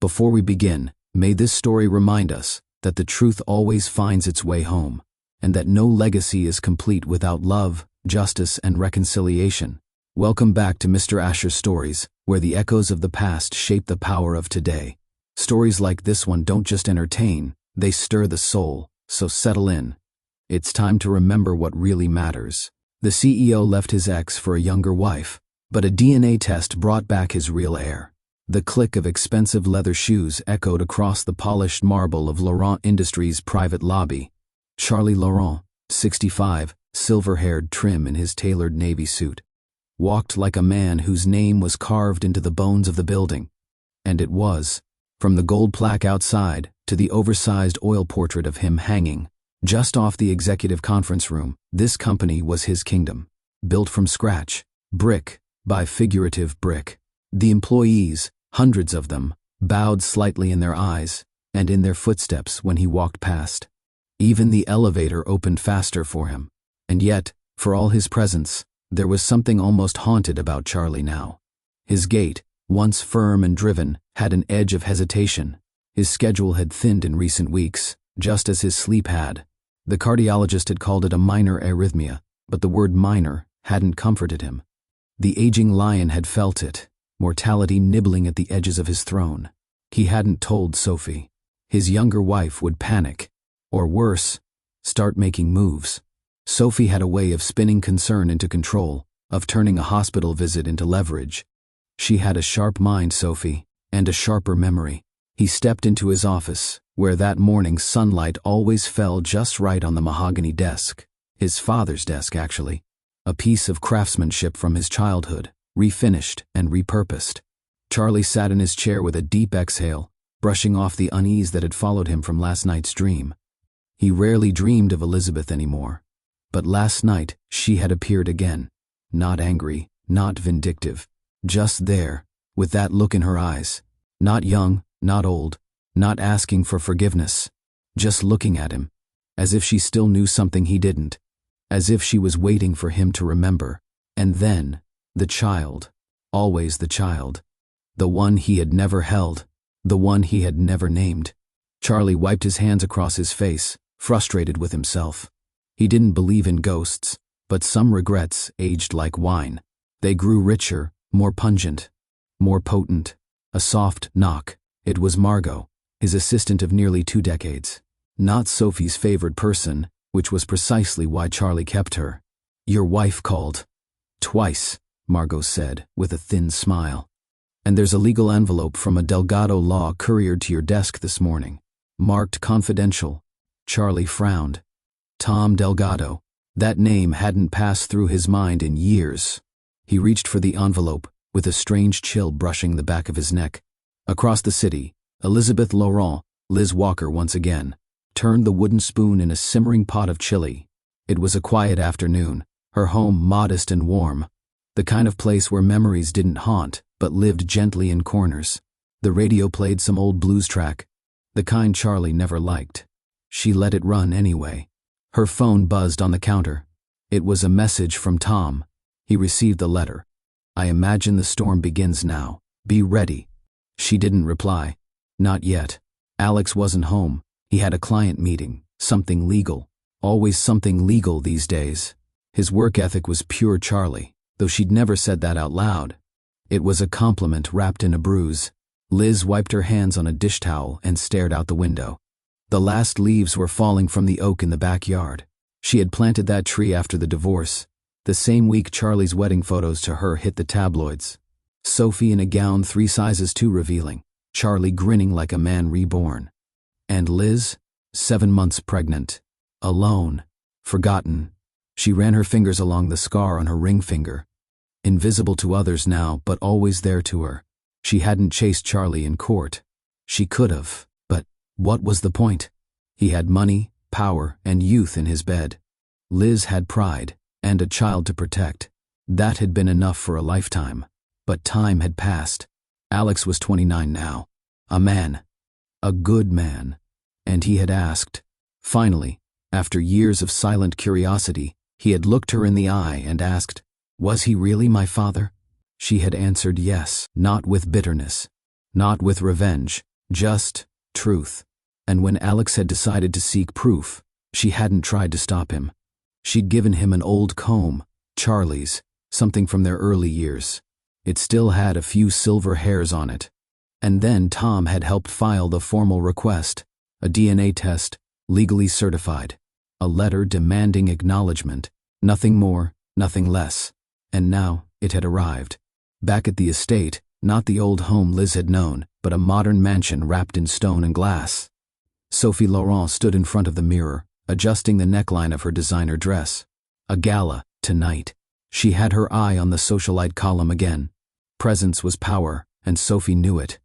Before we begin, may this story remind us that the truth always finds its way home, and that no legacy is complete without love, justice, and reconciliation. Welcome back to Mr. Asher's Stories, where the echoes of the past shape the power of today. Stories like this one don't just entertain, they stir the soul, so settle in. It's time to remember what really matters. The CEO left his ex for a younger wife, but a DNA test brought back his real heir. The click of expensive leather shoes echoed across the polished marble of Laurent Industries' private lobby. Charlie Laurent, 65, silver-haired, trim in his tailored navy suit, walked like a man whose name was carved into the bones of the building. And it was, from the gold plaque outside to the oversized oil portrait of him hanging just off the executive conference room. This company was his kingdom, built from scratch, brick by figurative brick. The employees, hundreds of them, bowed slightly in their eyes and in their footsteps when he walked past. Even the elevator opened faster for him. And yet, for all his presence, there was something almost haunted about Charlie now. His gait, once firm and driven, had an edge of hesitation. His schedule had thinned in recent weeks, just as his sleep had. The cardiologist had called it a minor arrhythmia, but the word minor hadn't comforted him. The aging lion had felt it, mortality nibbling at the edges of his throne. He hadn't told Sophie. His younger wife would panic, or worse, start making moves. Sophie had a way of spinning concern into control, of turning a hospital visit into leverage. She had a sharp mind, Sophie, and a sharper memory. He stepped into his office, where that morning sunlight always fell just right on the mahogany desk. His father's desk, actually. A piece of craftsmanship from his childhood, refinished and repurposed. Charlie sat in his chair with a deep exhale, brushing off the unease that had followed him from last night's dream. He rarely dreamed of Elizabeth anymore. But last night, she had appeared again. Not angry, not vindictive. Just there, with that look in her eyes. Not young, not old, not asking for forgiveness. Just looking at him, as if she still knew something he didn't. As if she was waiting for him to remember. And then, the child. Always the child. The one he had never held. The one he had never named. Charlie wiped his hands across his face, frustrated with himself. He didn't believe in ghosts, but some regrets aged like wine. They grew richer, more pungent, more potent. A soft knock. It was Margot, his assistant of nearly 2 decades. Not Sophie's favored person, which was precisely why Charlie kept her. "Your wife called." "Twice," Margot said, with a thin smile. "And there's a legal envelope from a Delgado law couriered to your desk this morning. Marked confidential." Charlie frowned. Tom Delgado. That name hadn't passed through his mind in years. He reached for the envelope, with a strange chill brushing the back of his neck. Across the city, Elizabeth Laurent, Liz Walker once again, turned the wooden spoon in a simmering pot of chili. It was a quiet afternoon, her home modest and warm, the kind of place where memories didn't haunt, but lived gently in corners. The radio played some old blues track, the kind Charlie never liked. She let it run anyway. Her phone buzzed on the counter. It was a message from Tom. He received the letter. "I imagine the storm begins now. Be ready." She didn't reply. Not yet. Alex wasn't home. He had a client meeting. Something legal. Always something legal these days. His work ethic was pure Charlie, though she'd never said that out loud. It was a compliment wrapped in a bruise. Liz wiped her hands on a dish towel and stared out the window. The last leaves were falling from the oak in the backyard. She had planted that tree after the divorce, the same week Charlie's wedding photos to her hit the tabloids. Sophie in a gown 3 sizes too revealing, Charlie grinning like a man reborn. And Liz, 7 months pregnant, alone, forgotten. She ran her fingers along the scar on her ring finger. Invisible to others now, but always there to her. She hadn't chased Charlie in court. She could have, but what was the point? He had money, power, and youth in his bed. Liz had pride, and a child to protect. That had been enough for a lifetime. But time had passed. Alex was 29 now. A man. A good man. And he had asked. Finally, after years of silent curiosity, he had looked her in the eye and asked, "Was he really my father?" She had answered yes, not with bitterness, not with revenge, Just truth. And when Alex had decided to seek proof, she hadn't tried to stop him. She'd given him an old comb, Charlie's, something from their early years. It still had a few silver hairs on it. And then Tom had helped file the formal request, a DNA test, legally certified, a letter demanding acknowledgement, nothing more, nothing less. And now it had arrived. Back at the estate, not the old home Liz had known, but a modern mansion wrapped in stone and glass. Sophie Laurent stood in front of the mirror, adjusting the neckline of her designer dress. A gala, tonight. She had her eye on the socialite column again. Presence was power, and Sophie knew it.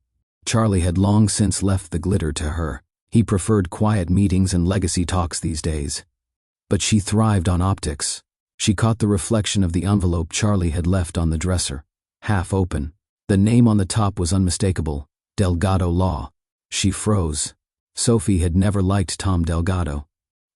Charlie had long since left the glitter to her. He preferred quiet meetings and legacy talks these days. But she thrived on optics. She caught the reflection of the envelope Charlie had left on the dresser, half open. The name on the top was unmistakable, Delgado Law. She froze. Sophie had never liked Tom Delgado.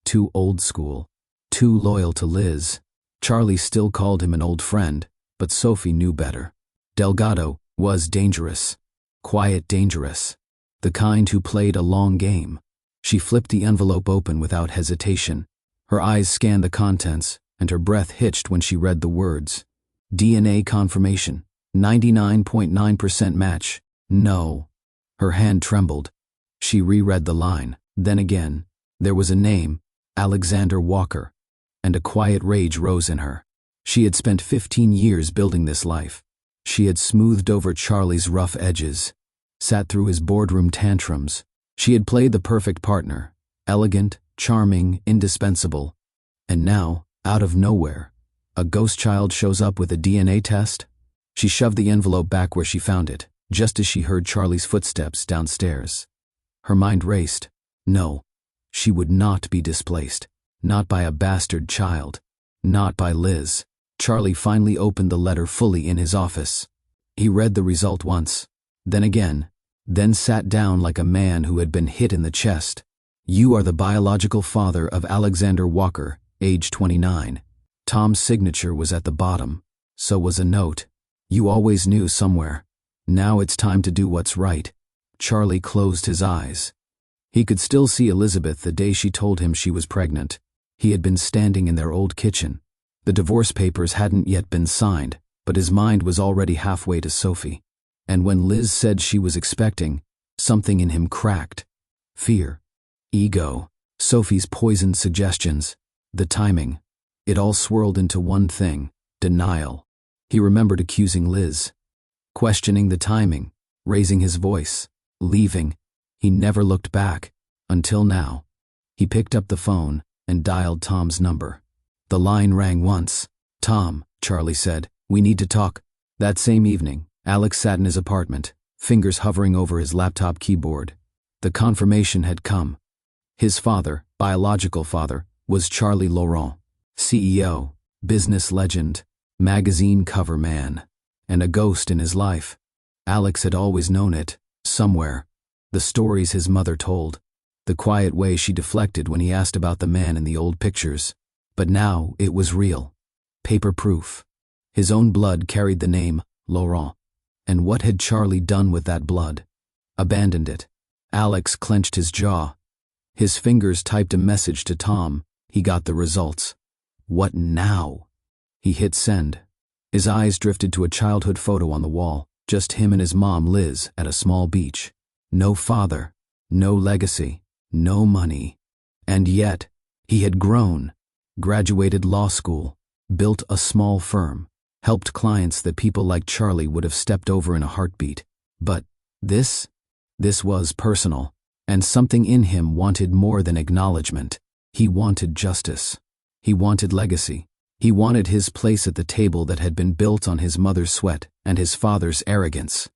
Too old school. Too loyal to Liz. Charlie still called him an old friend, but Sophie knew better. Delgado was dangerous. Quiet dangerous. The kind who played a long game. She flipped the envelope open without hesitation. Her eyes scanned the contents, and her breath hitched when she read the words. DNA confirmation. 99.9% match. No. Her hand trembled. She reread the line. Then again. There was a name, Alexander Walker. And a quiet rage rose in her. She had spent 15 years building this life. She had smoothed over Charlie's rough edges, sat through his boardroom tantrums. She had played the perfect partner, elegant, charming, indispensable. And now, out of nowhere, a ghost child shows up with a DNA test? She shoved the envelope back where she found it, just as she heard Charlie's footsteps downstairs. Her mind raced. No, she would not be displaced. Not by a bastard child. Not by Liz. Charlie finally opened the letter fully in his office. He read the result once, then again, then sat down like a man who had been hit in the chest. You are the biological father of Alexander Walker, age 29. Tom's signature was at the bottom. So was a note. You always knew somewhere. Now it's time to do what's right. Charlie closed his eyes. He could still see Elizabeth the day she told him she was pregnant. He had been standing in their old kitchen. The divorce papers hadn't yet been signed, but his mind was already halfway to Sophie. And when Liz said she was expecting, something in him cracked. Fear. Ego. Sophie's poisoned suggestions. The timing. It all swirled into one thing. Denial. He remembered accusing Liz. Questioning the timing. Raising his voice. Leaving. He never looked back. Until now. He picked up the phone and dialed Tom's number. The line rang once. Tom, Charlie said, we need to talk. That same evening, Alex sat in his apartment, fingers hovering over his laptop keyboard. The confirmation had come. His father, biological father, was Charlie Laurent, CEO, business legend, magazine cover man, and a ghost in his life. Alex had always known it, somewhere. The stories his mother told. The quiet way she deflected when he asked about the man in the old pictures. But now it was real. Paper proof. His own blood carried the name, Laurent. And what had Charlie done with that blood? Abandoned it. Alex clenched his jaw. His fingers typed a message to Tom. He got the results. What now? He hit send. His eyes drifted to a childhood photo on the wall, just him and his mom, Liz, at a small beach. No father, no legacy, no money. And yet, he had grown. Graduated law school, built a small firm, helped clients that people like Charlie would have stepped over in a heartbeat. But this was personal, and something in him wanted more than acknowledgement. He wanted justice. He wanted legacy. He wanted his place at the table that had been built on his mother's sweat and his father's arrogance.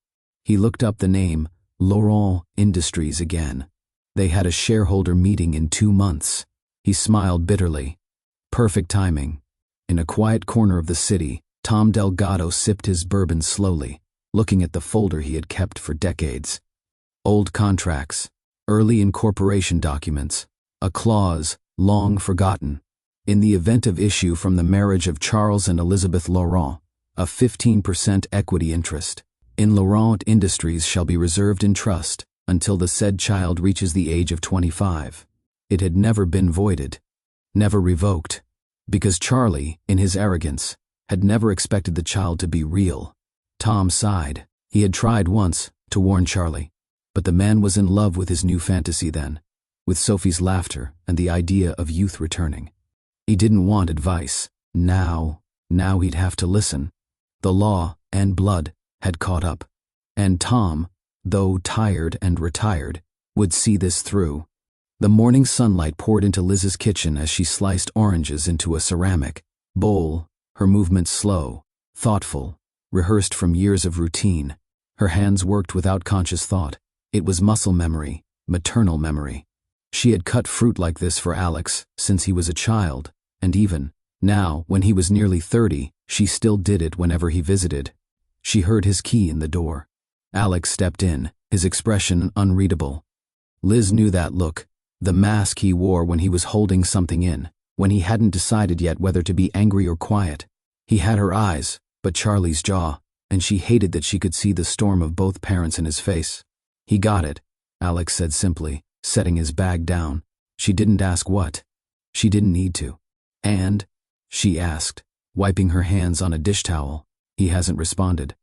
He looked up the name, Laurent Industries again. They had a shareholder meeting in 2 months. He smiled bitterly. Perfect timing. In a quiet corner of the city, Tom Delgado sipped his bourbon slowly, looking at the folder he had kept for decades. Old contracts, early incorporation documents, a clause long forgotten. In the event of issue from the marriage of Charles and Elizabeth Laurent, a 15% equity interest in Laurent Industries shall be reserved in trust until the said child reaches the age of 25. It had never been voided, never revoked, because Charlie, in his arrogance, had never expected the child to be real. Tom sighed. He had tried once to warn Charlie, but the man was in love with his new fantasy then, with Sophie's laughter and the idea of youth returning. He didn't want advice. Now he'd have to listen. The law and blood had caught up, and Tom, though tired and retired, would see this through. The morning sunlight poured into Liz's kitchen as she sliced oranges into a ceramic bowl, her movements slow, thoughtful, rehearsed from years of routine. Her hands worked without conscious thought. It was muscle memory, maternal memory. She had cut fruit like this for Alex since he was a child, and even now, when he was nearly 30, she still did it whenever he visited. She heard his key in the door. Alex stepped in, his expression unreadable. Liz knew that look, the mask he wore when he was holding something in, when he hadn't decided yet whether to be angry or quiet. He had her eyes, but Charlie's jaw, and she hated that she could see the storm of both parents in his face. He got it, Alex said simply, setting his bag down. She didn't ask what. She didn't need to. And? She asked, wiping her hands on a dish towel. He hasn't responded.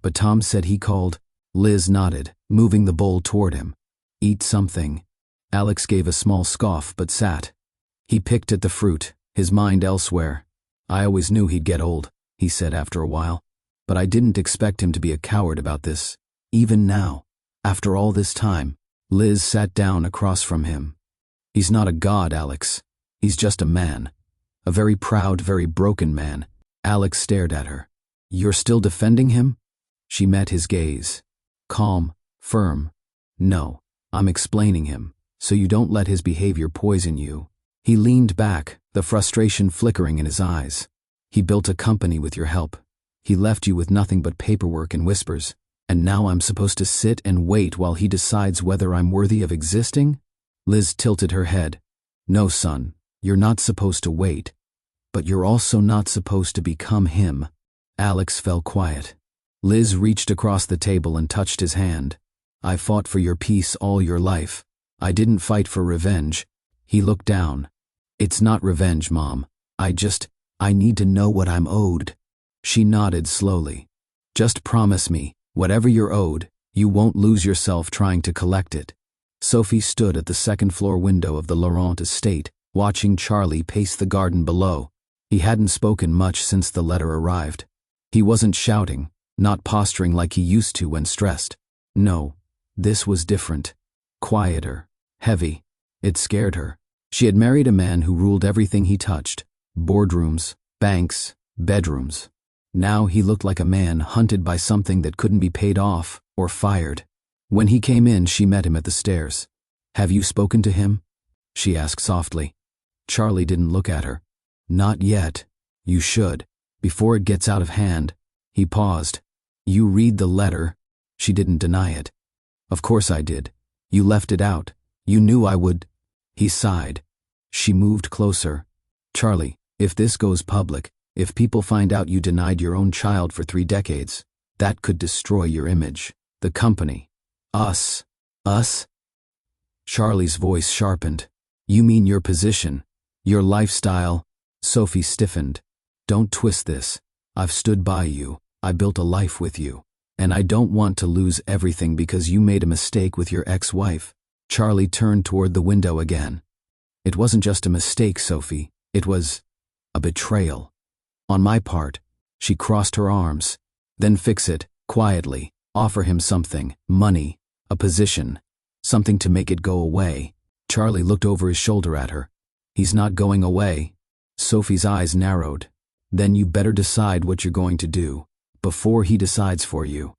But Tom said he called. Liz nodded, moving the bowl toward him. Eat something. Alex gave a small scoff but sat. He picked at the fruit, his mind elsewhere. I always knew he'd get old, he said after a while. But I didn't expect him to be a coward about this. Even now, after all this time, Liz sat down across from him. He's not a god, Alex. He's just a man. A very proud, very broken man. Alex stared at her. You're still defending him? She met his gaze. Calm, firm. No, I'm explaining him, so you don't let his behavior poison you. He leaned back, the frustration flickering in his eyes. He built a company with your help. He left you with nothing but paperwork and whispers. And now I'm supposed to sit and wait while he decides whether I'm worthy of existing? Liz tilted her head. No, son, you're not supposed to wait. But you're also not supposed to become him. Alex fell quiet. Liz reached across the table and touched his hand. I fought for your peace all your life. I didn't fight for revenge. He looked down. It's not revenge, Mom. I need to know what I'm owed. She nodded slowly. Just promise me, whatever you're owed, you won't lose yourself trying to collect it. Sophie stood at the second-floor window of the Laurent estate, watching Charlie pace the garden below. He hadn't spoken much since the letter arrived. He wasn't shouting, not posturing like he used to when stressed. No, this was different. Quieter, heavy. It scared her. She had married a man who ruled everything he touched. Boardrooms, banks, bedrooms. Now he looked like a man hunted by something that couldn't be paid off or fired. When he came in, she met him at the stairs. Have you spoken to him? She asked softly. Charlie didn't look at her. Not yet. You should. Before it gets out of hand. He paused. You read the letter. She didn't deny it. Of course I did. You left it out. You knew I would. He sighed. She moved closer. Charlie, if this goes public, if people find out you denied your own child for 3 decades, that could destroy your image. The company. Us. Us? Charlie's voice sharpened. You mean your position, your lifestyle? Sophie stiffened. Don't twist this. I've stood by you. I built a life with you. And I don't want to lose everything because you made a mistake with your ex-wife. Charlie turned toward the window again. It wasn't just a mistake, Sophie. It was a betrayal. On my part. She crossed her arms. Then fix it, quietly. Offer him something, money, a position, something to make it go away. Charlie looked over his shoulder at her. He's not going away. Sophie's eyes narrowed. Then you better decide what you're going to do, before he decides for you.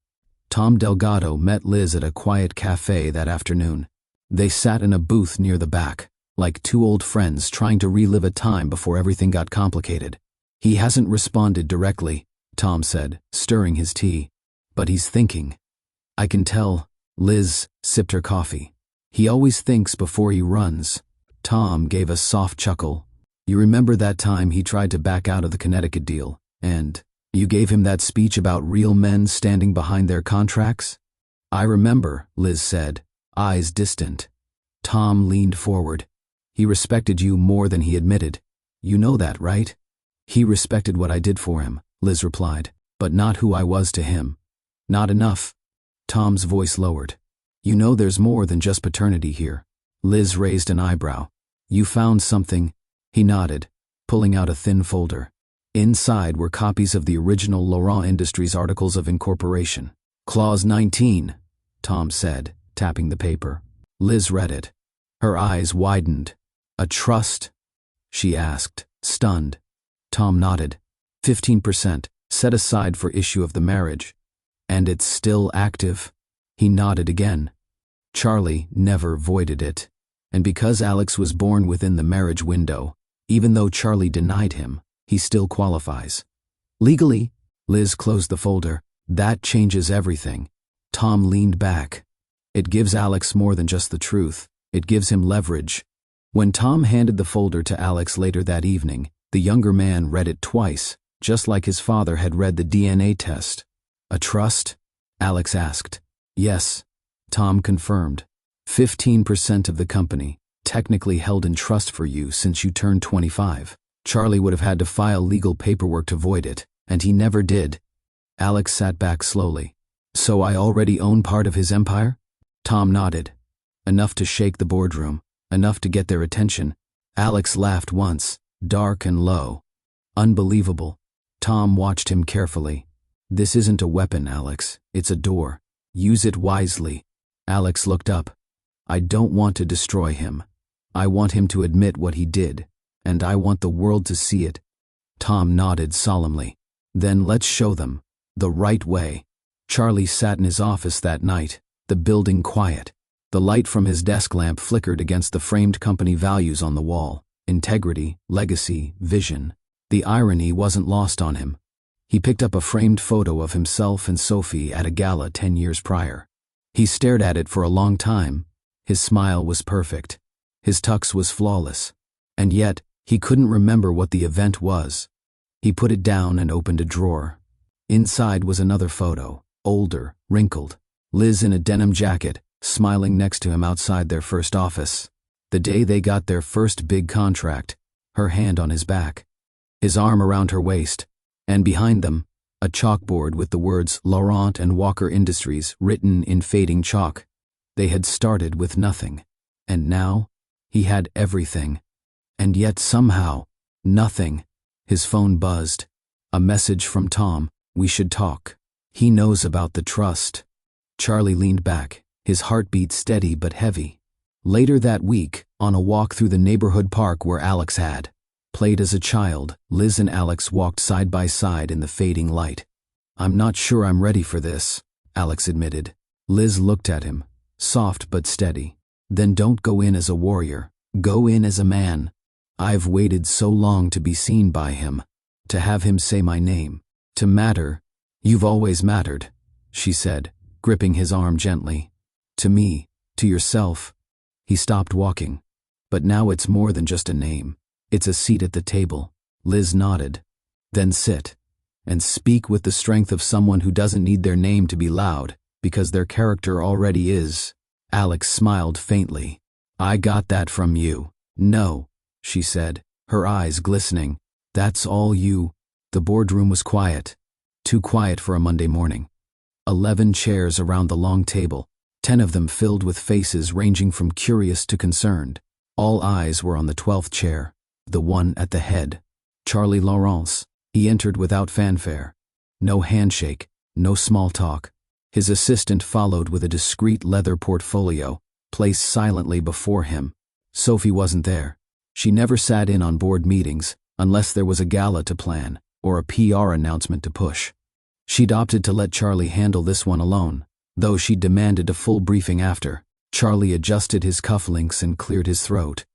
Tom Delgado met Liz at a quiet cafe that afternoon. They sat in a booth near the back, like 2 old friends trying to relive a time before everything got complicated. He hasn't responded directly, Tom said, stirring his tea. But he's thinking. I can tell. Liz sipped her coffee. He always thinks before he runs. Tom gave a soft chuckle. You remember that time he tried to back out of the Connecticut deal, and you gave him that speech about real men standing behind their contracts? I remember, Liz said. eyes distant. Tom leaned forward. He respected you more than he admitted. You know that, right? He respected what I did for him, Liz replied, but not who I was to him. Not enough. Tom's voice lowered. You know there's more than just paternity here. Liz raised an eyebrow. You found something? He nodded, pulling out a thin folder. Inside were copies of the original Laurent Industries Articles of Incorporation. Clause 19, Tom said, tapping the paper. Liz read it. Her eyes widened. A trust? She asked, stunned. Tom nodded. 15%, set aside for issue of the marriage. And it's still active? He nodded again. Charlie never voided it. And because Alex was born within the marriage window, even though Charlie denied him, he still qualifies. Legally, Liz closed the folder. That changes everything. Tom leaned back. It gives Alex more than just the truth. It gives him leverage. When Tom handed the folder to Alex later that evening, the younger man read it twice, just like his father had read the DNA test. A trust? Alex asked. Yes. Tom confirmed. 15% of the company, technically held in trust for you since you turned 25. Charlie would have had to file legal paperwork to void it, and he never did. Alex sat back slowly. So I already own part of his empire? Tom nodded. Enough to shake the boardroom, enough to get their attention. Alex laughed once, dark and low. Unbelievable. Tom watched him carefully. This isn't a weapon, Alex. It's a door. Use it wisely. Alex looked up. I don't want to destroy him. I want him to admit what he did, and I want the world to see it. Tom nodded solemnly. Then let's show them. The right way. Charlie sat in his office that night, the building quiet. The light from his desk lamp flickered against the framed company values on the wall. Integrity, legacy, vision. The irony wasn't lost on him. He picked up a framed photo of himself and Sophie at a gala 10 years prior. He stared at it for a long time. His smile was perfect. His tux was flawless. And yet, he couldn't remember what the event was. He put it down and opened a drawer. Inside was another photo, older, wrinkled. Liz in a denim jacket, smiling next to him outside their first office. The day they got their first big contract, her hand on his back, his arm around her waist, and behind them, a chalkboard with the words Laurent and Walker Industries written in fading chalk. They had started with nothing, and now he had everything. And yet somehow, nothing. His phone buzzed. A message from Tom. We should talk. He knows about the trust. Charlie leaned back, his heartbeat steady but heavy. Later that week, on a walk through the neighborhood park where Alex had played as a child, Liz and Alex walked side by side in the fading light. I'm not sure I'm ready for this, Alex admitted. Liz looked at him, soft but steady. Then don't go in as a warrior. Go in as a man. I've waited so long to be seen by him, to have him say my name, to matter. You've always mattered, she said, gripping his arm gently. To me, to yourself. He stopped walking. But now it's more than just a name. It's a seat at the table. Liz nodded. Then sit. And speak with the strength of someone who doesn't need their name to be loud, because their character already is. Alex smiled faintly. I got that from you. No, she said, her eyes glistening. That's all you. The boardroom was quiet. Too quiet for a Monday morning. 11 chairs around the long table, 10 of them filled with faces ranging from curious to concerned. All eyes were on the 12th chair, the one at the head. Charlie Laurence. He entered without fanfare. No handshake, no small talk. His assistant followed with a discreet leather portfolio, placed silently before him. Sophie wasn't there. She never sat in on board meetings, unless there was a gala to plan, or a PR announcement to push. She'd opted to let Charlie handle this one alone, though she demanded a full briefing after. Charlie adjusted his cufflinks and cleared his throat.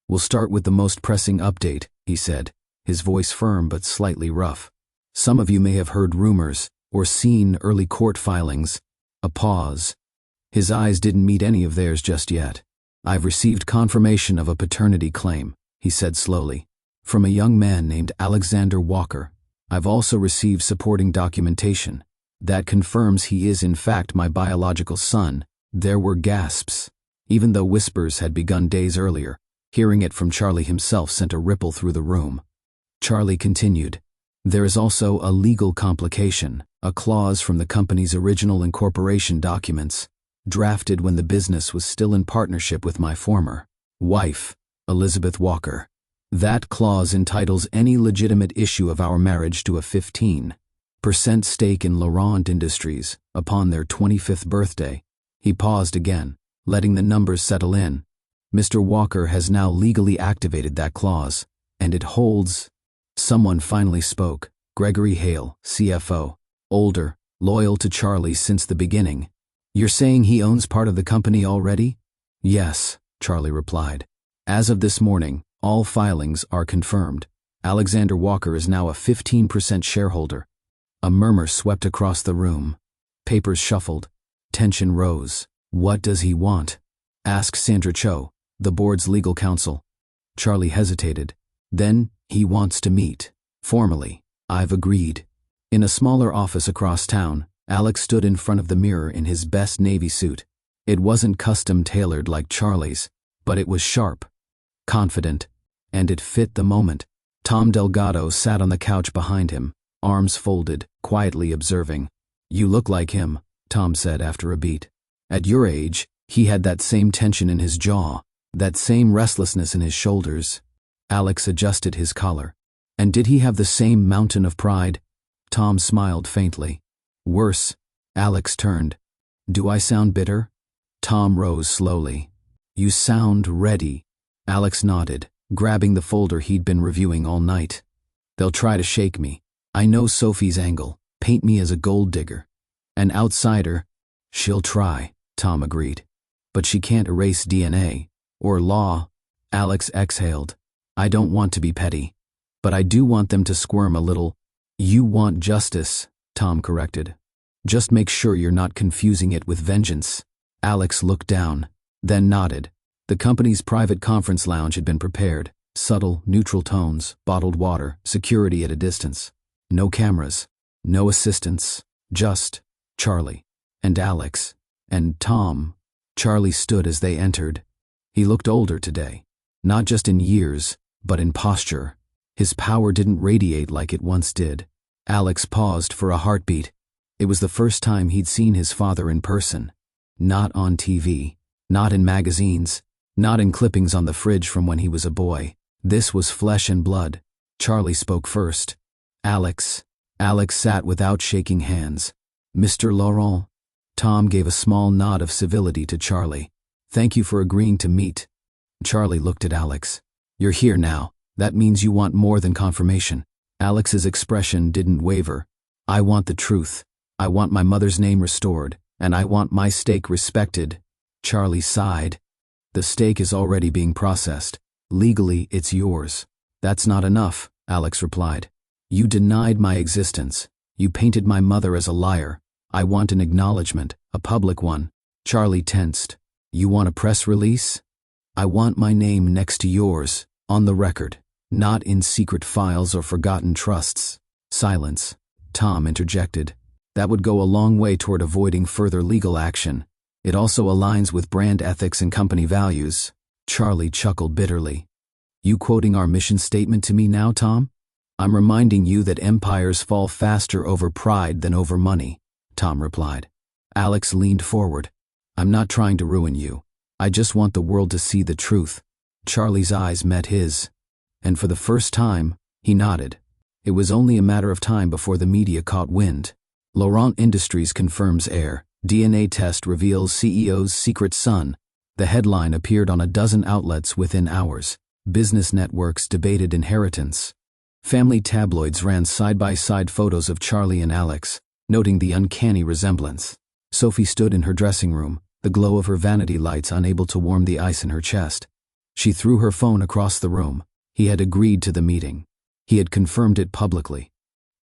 We'll start with the most pressing update, he said, his voice firm but slightly rough. Some of you may have heard rumors, or seen early court filings. A pause. His eyes didn't meet any of theirs just yet. I've received confirmation of a paternity claim, he said slowly, from a young man named Alexander Walker. I've also received supporting documentation that confirms he is in fact my biological son. There were gasps. Even though whispers had begun days earlier, hearing it from Charlie himself sent a ripple through the room. Charlie continued, "There is also a legal complication, a clause from the company's original incorporation documents, drafted when the business was still in partnership with my former wife, Elizabeth Walker. That clause entitles any legitimate issue of our marriage to a 15% stake in Laurent Industries upon their 25th birthday." He paused again, letting the numbers settle in. "Mr. Walker has now legally activated that clause, and it holds—" Someone finally spoke. Gregory Hale, CFO, older, loyal to Charlie since the beginning. "You're saying he owns part of the company already?" "Yes," Charlie replied. "As of this morning, all filings are confirmed. Alexander Walker is now a 15% shareholder." A murmur swept across the room. Papers shuffled. Tension rose. "What does he want?" asked Sandra Cho, the board's legal counsel. Charlie hesitated. "Then, he wants to meet. Formally. I've agreed." In a smaller office across town, Alex stood in front of the mirror in his best navy suit. It wasn't custom-tailored like Charlie's, but it was sharp, confident, and it fit the moment. Tom Delgado sat on the couch behind him, arms folded, quietly observing. "You look like him," Tom said after a beat. "At your age, he had that same tension in his jaw, that same restlessness in his shoulders." Alex adjusted his collar. "And did he have the same mountain of pride?" Tom smiled faintly. "Worse." Alex turned. "Do I sound bitter?" Tom rose slowly. "You sound ready." Alex nodded, grabbing the folder he'd been reviewing all night. "They'll try to shake me. I know Sophie's angle, paint me as a gold digger. An outsider." "She'll try," Tom agreed. "But she can't erase DNA, or law." Alex exhaled. "I don't want to be petty, but I do want them to squirm a little." "You want justice," Tom corrected. "Just make sure you're not confusing it with vengeance." Alex looked down, then nodded. The company's private conference lounge had been prepared. Subtle, neutral tones, bottled water, security at a distance. No cameras, no assistants, just Charlie and Alex and Tom. Charlie stood as they entered. He looked older today, not just in years, but in posture. His power didn't radiate like it once did. Alex paused for a heartbeat. It was the first time he'd seen his father in person. Not on TV, not in magazines, not in clippings on the fridge from when he was a boy. This was flesh and blood. Charlie spoke first. "Alex." Alex sat without shaking hands. "Mr. Laurent." Tom gave a small nod of civility to Charlie. "Thank you for agreeing to meet." Charlie looked at Alex. "You're here now. That means you want more than confirmation." Alex's expression didn't waver. "I want the truth. I want my mother's name restored, and I want my stake respected." Charlie sighed. "The stake is already being processed. Legally, it's yours." "That's not enough," Alex replied. "You denied my existence. You painted my mother as a liar. I want an acknowledgement, a public one." Charlie tensed. "You want a press release?" "I want my name next to yours, on the record, not in secret files or forgotten trusts." Silence. Tom interjected. "That would go a long way toward avoiding further legal action. It also aligns with brand ethics and company values." Charlie chuckled bitterly. "You quoting our mission statement to me now, Tom?" "I'm reminding you that empires fall faster over pride than over money," Tom replied. Alex leaned forward. "I'm not trying to ruin you. I just want the world to see the truth." Charlie's eyes met his, and for the first time, he nodded. It was only a matter of time before the media caught wind. Laurent Industries confirms Heir. DNA test reveals CEO's secret son. The headline appeared on a dozen outlets within hours. Business networks debated inheritance. Family tabloids ran side-by-side photos of Charlie and Alex, noting the uncanny resemblance. Sophie stood in her dressing room, the glow of her vanity lights unable to warm the ice in her chest. She threw her phone across the room. He had agreed to the meeting. He had confirmed it publicly.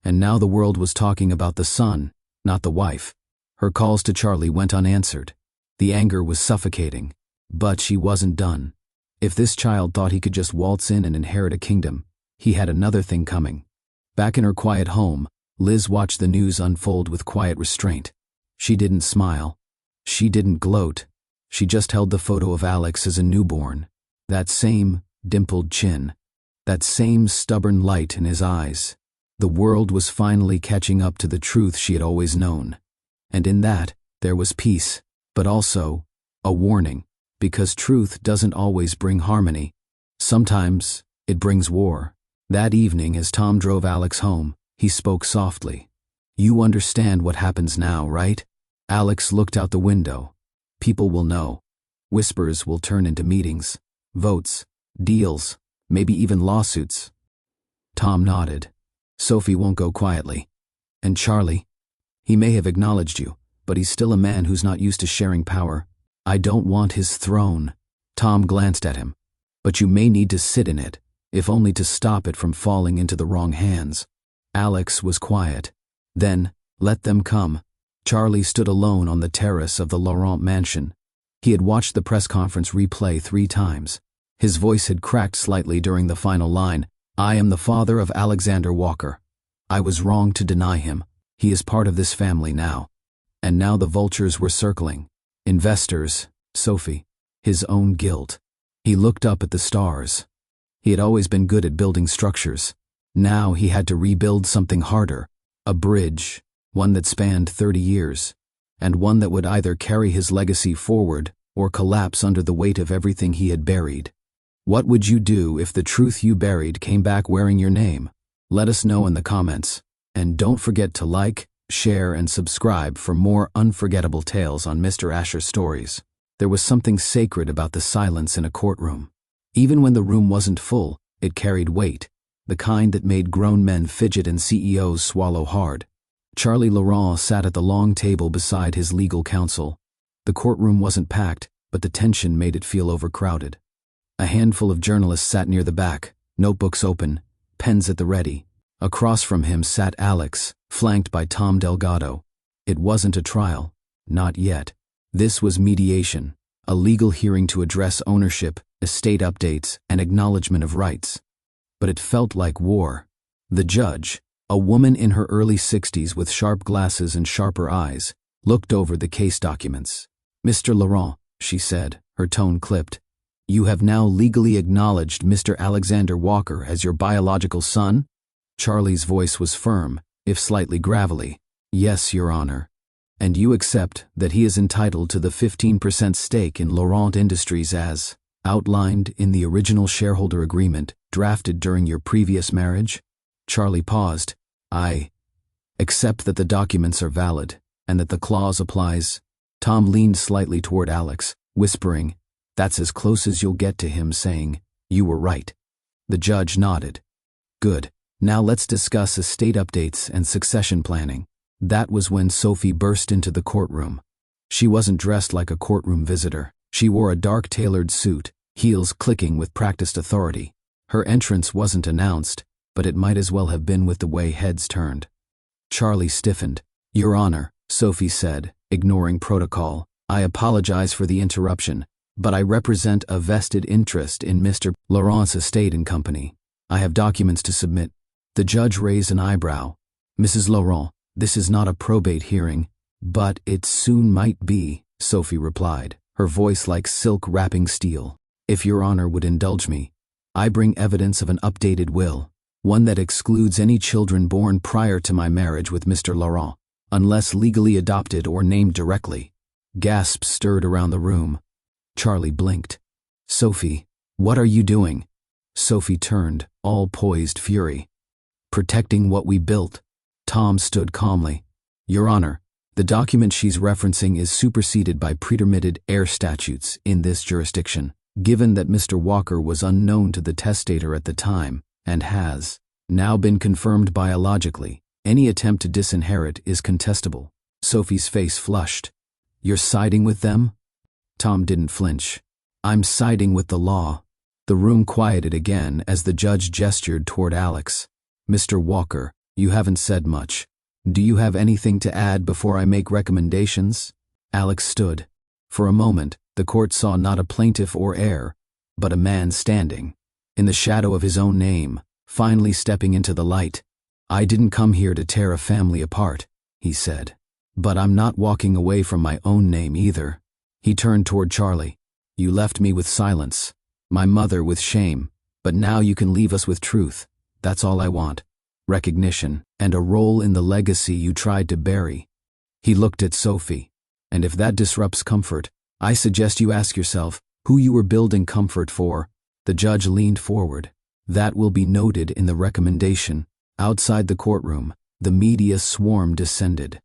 And now the world was talking about the son, not the wife. Her calls to Charlie went unanswered. The anger was suffocating. But she wasn't done. If this child thought he could just waltz in and inherit a kingdom, he had another thing coming. Back in her quiet home, Liz watched the news unfold with quiet restraint. She didn't smile. She didn't gloat. She just held the photo of Alex as a newborn. That same dimpled chin. That same stubborn light in his eyes. The world was finally catching up to the truth she had always known. And in that, there was peace, but also a warning, because truth doesn't always bring harmony. Sometimes it brings war. That evening, as Tom drove Alex home, he spoke softly. "You understand what happens now, right?" Alex looked out the window. "People will know. Whispers will turn into meetings, votes, deals, maybe even lawsuits." Tom nodded. "Sophie won't go quietly. And Charlie? He may have acknowledged you, but he's still a man who's not used to sharing power. I don't want his throne." Tom glanced at him. "But you may need to sit in it, if only to stop it from falling into the wrong hands." Alex was quiet. Then, let them come. Charlie stood alone on the terrace of the Laurent mansion. He had watched the press conference replay 3 times. His voice had cracked slightly during the final line. "I am the father of Alexander Walker. I was wrong to deny him. He is part of this family now." And now the vultures were circling. Investors, Sophie, his own guilt. He looked up at the stars. He had always been good at building structures. Now he had to rebuild something harder. A bridge, one that spanned 30 years, and one that would either carry his legacy forward or collapse under the weight of everything he had buried. What would you do if the truth you buried came back wearing your name? Let us know in the comments. And don't forget to like, share, and subscribe for more unforgettable tales on Mr. Asher Stories. There was something sacred about the silence in a courtroom. Even when the room wasn't full, it carried weight, the kind that made grown men fidget and CEOs swallow hard. Charlie Laurent sat at the long table beside his legal counsel. The courtroom wasn't packed, but the tension made it feel overcrowded. A handful of journalists sat near the back, notebooks open, pens at the ready. Across from him sat Alex, flanked by Tom Delgado. It wasn't a trial. Not yet. This was mediation, a legal hearing to address ownership, estate updates, and acknowledgement of rights. But it felt like war. The judge, a woman in her early 60s with sharp glasses and sharper eyes, looked over the case documents. "Mr. Laurent," she said, her tone clipped, "you have now legally acknowledged Mr. Alexander Walker as your biological son?" Charlie's voice was firm, if slightly gravelly. "Yes, Your Honor. And you accept that he is entitled to the 15% stake in Laurent Industries as outlined in the original shareholder agreement drafted during your previous marriage?" Charlie paused. "I accept that the documents are valid and that the clause applies." Tom leaned slightly toward Alex, whispering, "That's as close as you'll get to him saying, 'You were right.'" The judge nodded. "Good. Now let's discuss estate updates and succession planning." That was when Sophie burst into the courtroom. She wasn't dressed like a courtroom visitor. She wore a dark tailored suit, heels clicking with practiced authority. Her entrance wasn't announced, but it might as well have been with the way heads turned. Charlie stiffened. "Your Honor," Sophie said, ignoring protocol, "I apologize for the interruption, but I represent a vested interest in Mr. Laurent's estate and company. I have documents to submit." The judge raised an eyebrow. "Mrs. Laurent, this is not a probate hearing, but it soon might be," Sophie replied, her voice like silk wrapping steel. "If Your Honor would indulge me, I bring evidence of an updated will, one that excludes any children born prior to my marriage with Mr. Laurent, unless legally adopted or named directly." Gasps stirred around the room. Charlie blinked. "Sophie, what are you doing?" Sophie turned, all poised fury. "Protecting what we built." Tom stood calmly. "Your Honor, the document she's referencing is superseded by pretermitted heir statutes in this jurisdiction, given that Mr. Walker was unknown to the testator at the time and has now been confirmed biologically. Any attempt to disinherit is contestable." Sophie's face flushed. "You're siding with them?" Tom didn't flinch. "I'm siding with the law." The room quieted again as the judge gestured toward Alex. "Mr. Walker, you haven't said much. Do you have anything to add before I make recommendations?" Alex stood. For a moment, the court saw not a plaintiff or heir, but a man standing, in the shadow of his own name, finally stepping into the light. "I didn't come here to tear a family apart," he said. "But I'm not walking away from my own name either." He turned toward Charlie. You left me with silence, my mother with shame, but now you can leave us with truth. That's all I want. Recognition, and a role in the legacy you tried to bury. He looked at Sophie. And if that disrupts comfort, I suggest you ask yourself who you were building comfort for. The judge leaned forward. That will be noted in the recommendation. Outside the courtroom, the media swarm descended.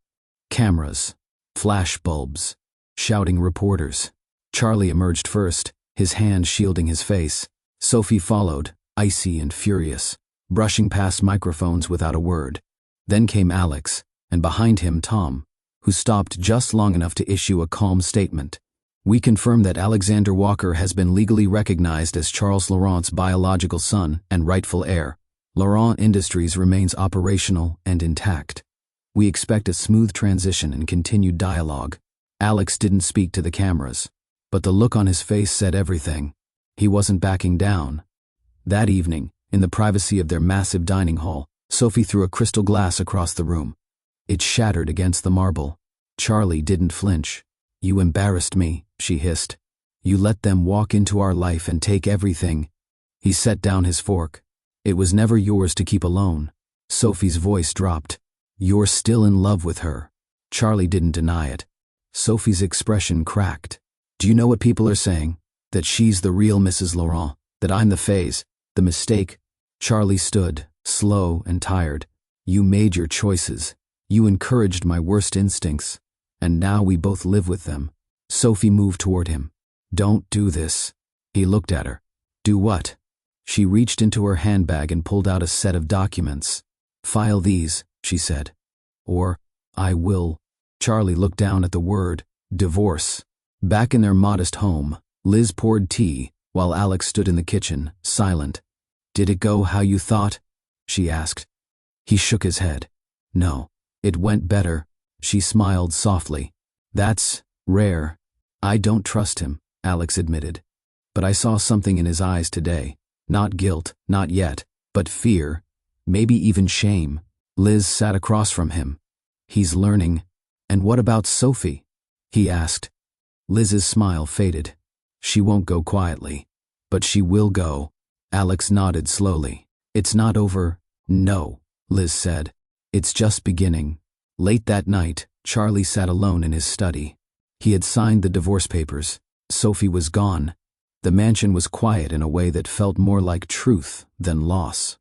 Cameras, flash bulbs, shouting reporters. Charlie emerged first, his hand shielding his face. Sophie followed, icy and furious, brushing past microphones without a word. Then came Alex, and behind him Tom, who stopped just long enough to issue a calm statement. We confirm that Alexander Walker has been legally recognized as Charles Laurent's biological son and rightful heir. Laurent Industries remains operational and intact. We expect a smooth transition and continued dialogue. Alex didn't speak to the cameras, but the look on his face said everything. He wasn't backing down. That evening, in the privacy of their massive dining hall, Sophie threw a crystal glass across the room. It shattered against the marble. Charlie didn't flinch. You embarrassed me, she hissed. You let them walk into our life and take everything. He set down his fork. It was never yours to keep alone. Sophie's voice dropped. You're still in love with her. Charlie didn't deny it. Sophie's expression cracked. Do you know what people are saying? That she's the real Mrs. Laurent, that I'm the phase, the mistake. Charlie stood, slow and tired. You made your choices. You encouraged my worst instincts, and now we both live with them. Sophie moved toward him. Don't do this. He looked at her. Do what? She reached into her handbag and pulled out a set of documents. File these, she said. Or, I will. Charlie looked down at the word, divorce. Back in their modest home, Liz poured tea, while Alex stood in the kitchen, silent. Did it go how you thought? She asked. He shook his head. No. It went better. She smiled softly. That's rare. I don't trust him, Alex admitted. But I saw something in his eyes today. Not guilt, not yet, but fear, maybe even shame. Liz sat across from him. He's learning. And what about Sophie? He asked. Liz's smile faded. She won't go quietly. But she will go. Alex nodded slowly. It's not over. No, Liz said. It's just beginning. Late that night, Charlie sat alone in his study. He had signed the divorce papers. Sophie was gone. The mansion was quiet in a way that felt more like truth than loss.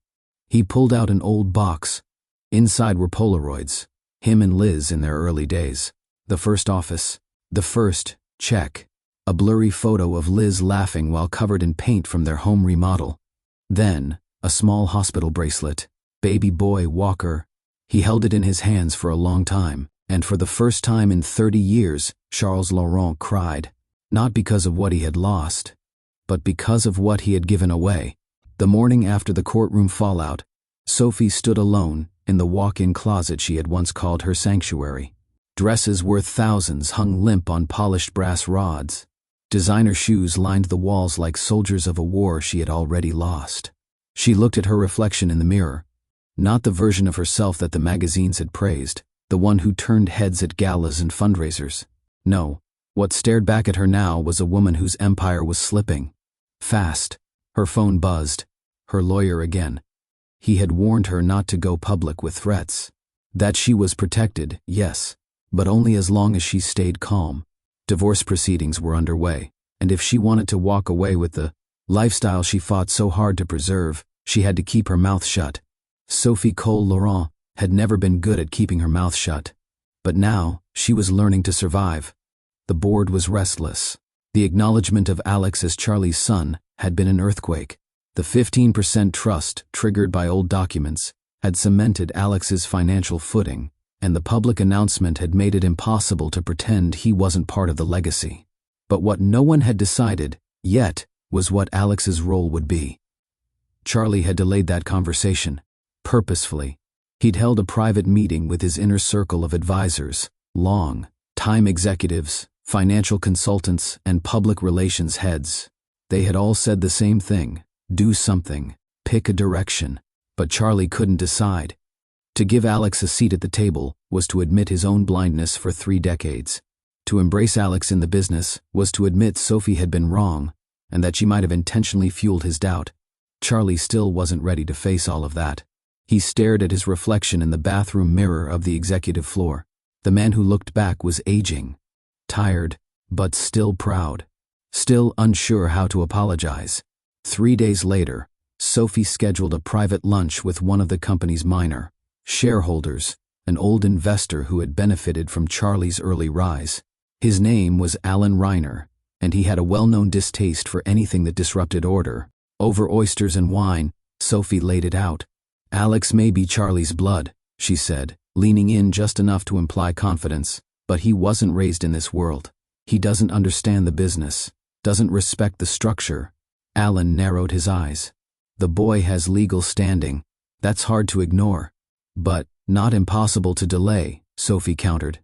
He pulled out an old box. Inside were Polaroids, him and Liz in their early days. The first office. The first, check. A blurry photo of Liz laughing while covered in paint from their home remodel. Then, a small hospital bracelet. Baby boy Walker. He held it in his hands for a long time, and for the first time in 30 years, Charles Laurent cried. Not because of what he had lost, but because of what he had given away. The morning after the courtroom fallout, Sophie stood alone in the walk-in closet she had once called her sanctuary. Dresses worth thousands hung limp on polished brass rods. Designer shoes lined the walls like soldiers of a war she had already lost. She looked at her reflection in the mirror. Not the version of herself that the magazines had praised, the one who turned heads at galas and fundraisers. No, what stared back at her now was a woman whose empire was slipping. Fast. Her phone buzzed. Her lawyer again. He had warned her not to go public with threats. That she was protected, yes, but only as long as she stayed calm. Divorce proceedings were underway, and if she wanted to walk away with the lifestyle she fought so hard to preserve, she had to keep her mouth shut. Sophie Cole Laurent had never been good at keeping her mouth shut. But now, she was learning to survive. The board was restless. The acknowledgement of Alex as Charlie's son had been an earthquake. The 15% trust, triggered by old documents, had cemented Alex's financial footing, and the public announcement had made it impossible to pretend he wasn't part of the legacy. But what no one had decided, yet, was what Alex's role would be. Charlie had delayed that conversation. Purposefully. He'd held a private meeting with his inner circle of advisors, long-time executives, financial consultants, and public relations heads. They had all said the same thing: do something, pick a direction. But Charlie couldn't decide. To give Alex a seat at the table was to admit his own blindness for 3 decades. To embrace Alex in the business was to admit Sophie had been wrong and that she might have intentionally fueled his doubt. Charlie still wasn't ready to face all of that. He stared at his reflection in the bathroom mirror of the executive floor. The man who looked back was aging, tired, but still proud, still unsure how to apologize. 3 days later, Sophie scheduled a private lunch with one of the company's minor shareholders, an old investor who had benefited from Charlie's early rise. His name was Alan Reiner, and he had a well-known distaste for anything that disrupted order. Over oysters and wine, Sophie laid it out. "Alex may be Charlie's blood," she said, leaning in just enough to imply confidence, "but he wasn't raised in this world. He doesn't understand the business, doesn't respect the structure." Alan narrowed his eyes. "The boy has legal standing. That's hard to ignore. But not impossible to delay," Sophie countered.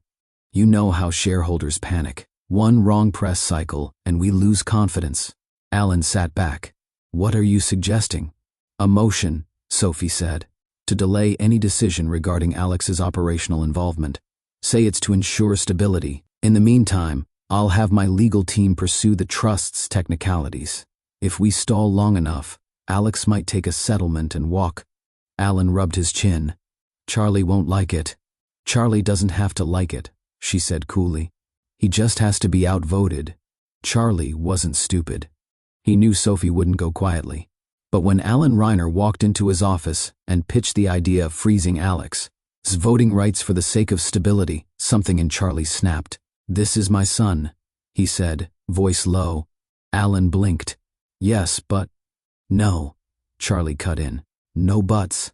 "You know how shareholders panic. One wrong press cycle and we lose confidence." Alan sat back. "What are you suggesting?" "A motion," Sophie said, "to delay any decision regarding Alex's operational involvement. Say it's to ensure stability. In the meantime, I'll have my legal team pursue the trust's technicalities. If we stall long enough, Alex might take a settlement and walk." Alan rubbed his chin. "Charlie won't like it." "Charlie doesn't have to like it," she said coolly. "He just has to be outvoted." Charlie wasn't stupid. He knew Sophie wouldn't go quietly. But when Alan Reiner walked into his office and pitched the idea of freezing Alex's voting rights for the sake of stability, something in Charlie snapped. "This is my son," he said, voice low. Alan blinked. "Yes, but—" "No," Charlie cut in. "No buts."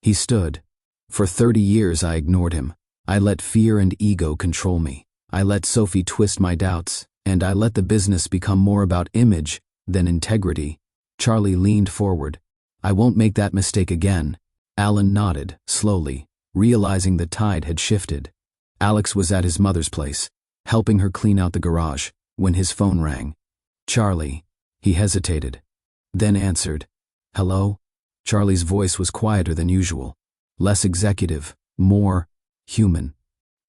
He stood. "For 30 years I ignored him. I let fear and ego control me. I let Sophie twist my doubts, and I let the business become more about image than integrity." Charlie leaned forward. "I won't make that mistake again." Alan nodded, slowly, realizing the tide had shifted. Alex was at his mother's place, helping her clean out the garage, when his phone rang. "Charlie." He hesitated, then answered. "Hello?" Charlie's voice was quieter than usual, less executive, more human.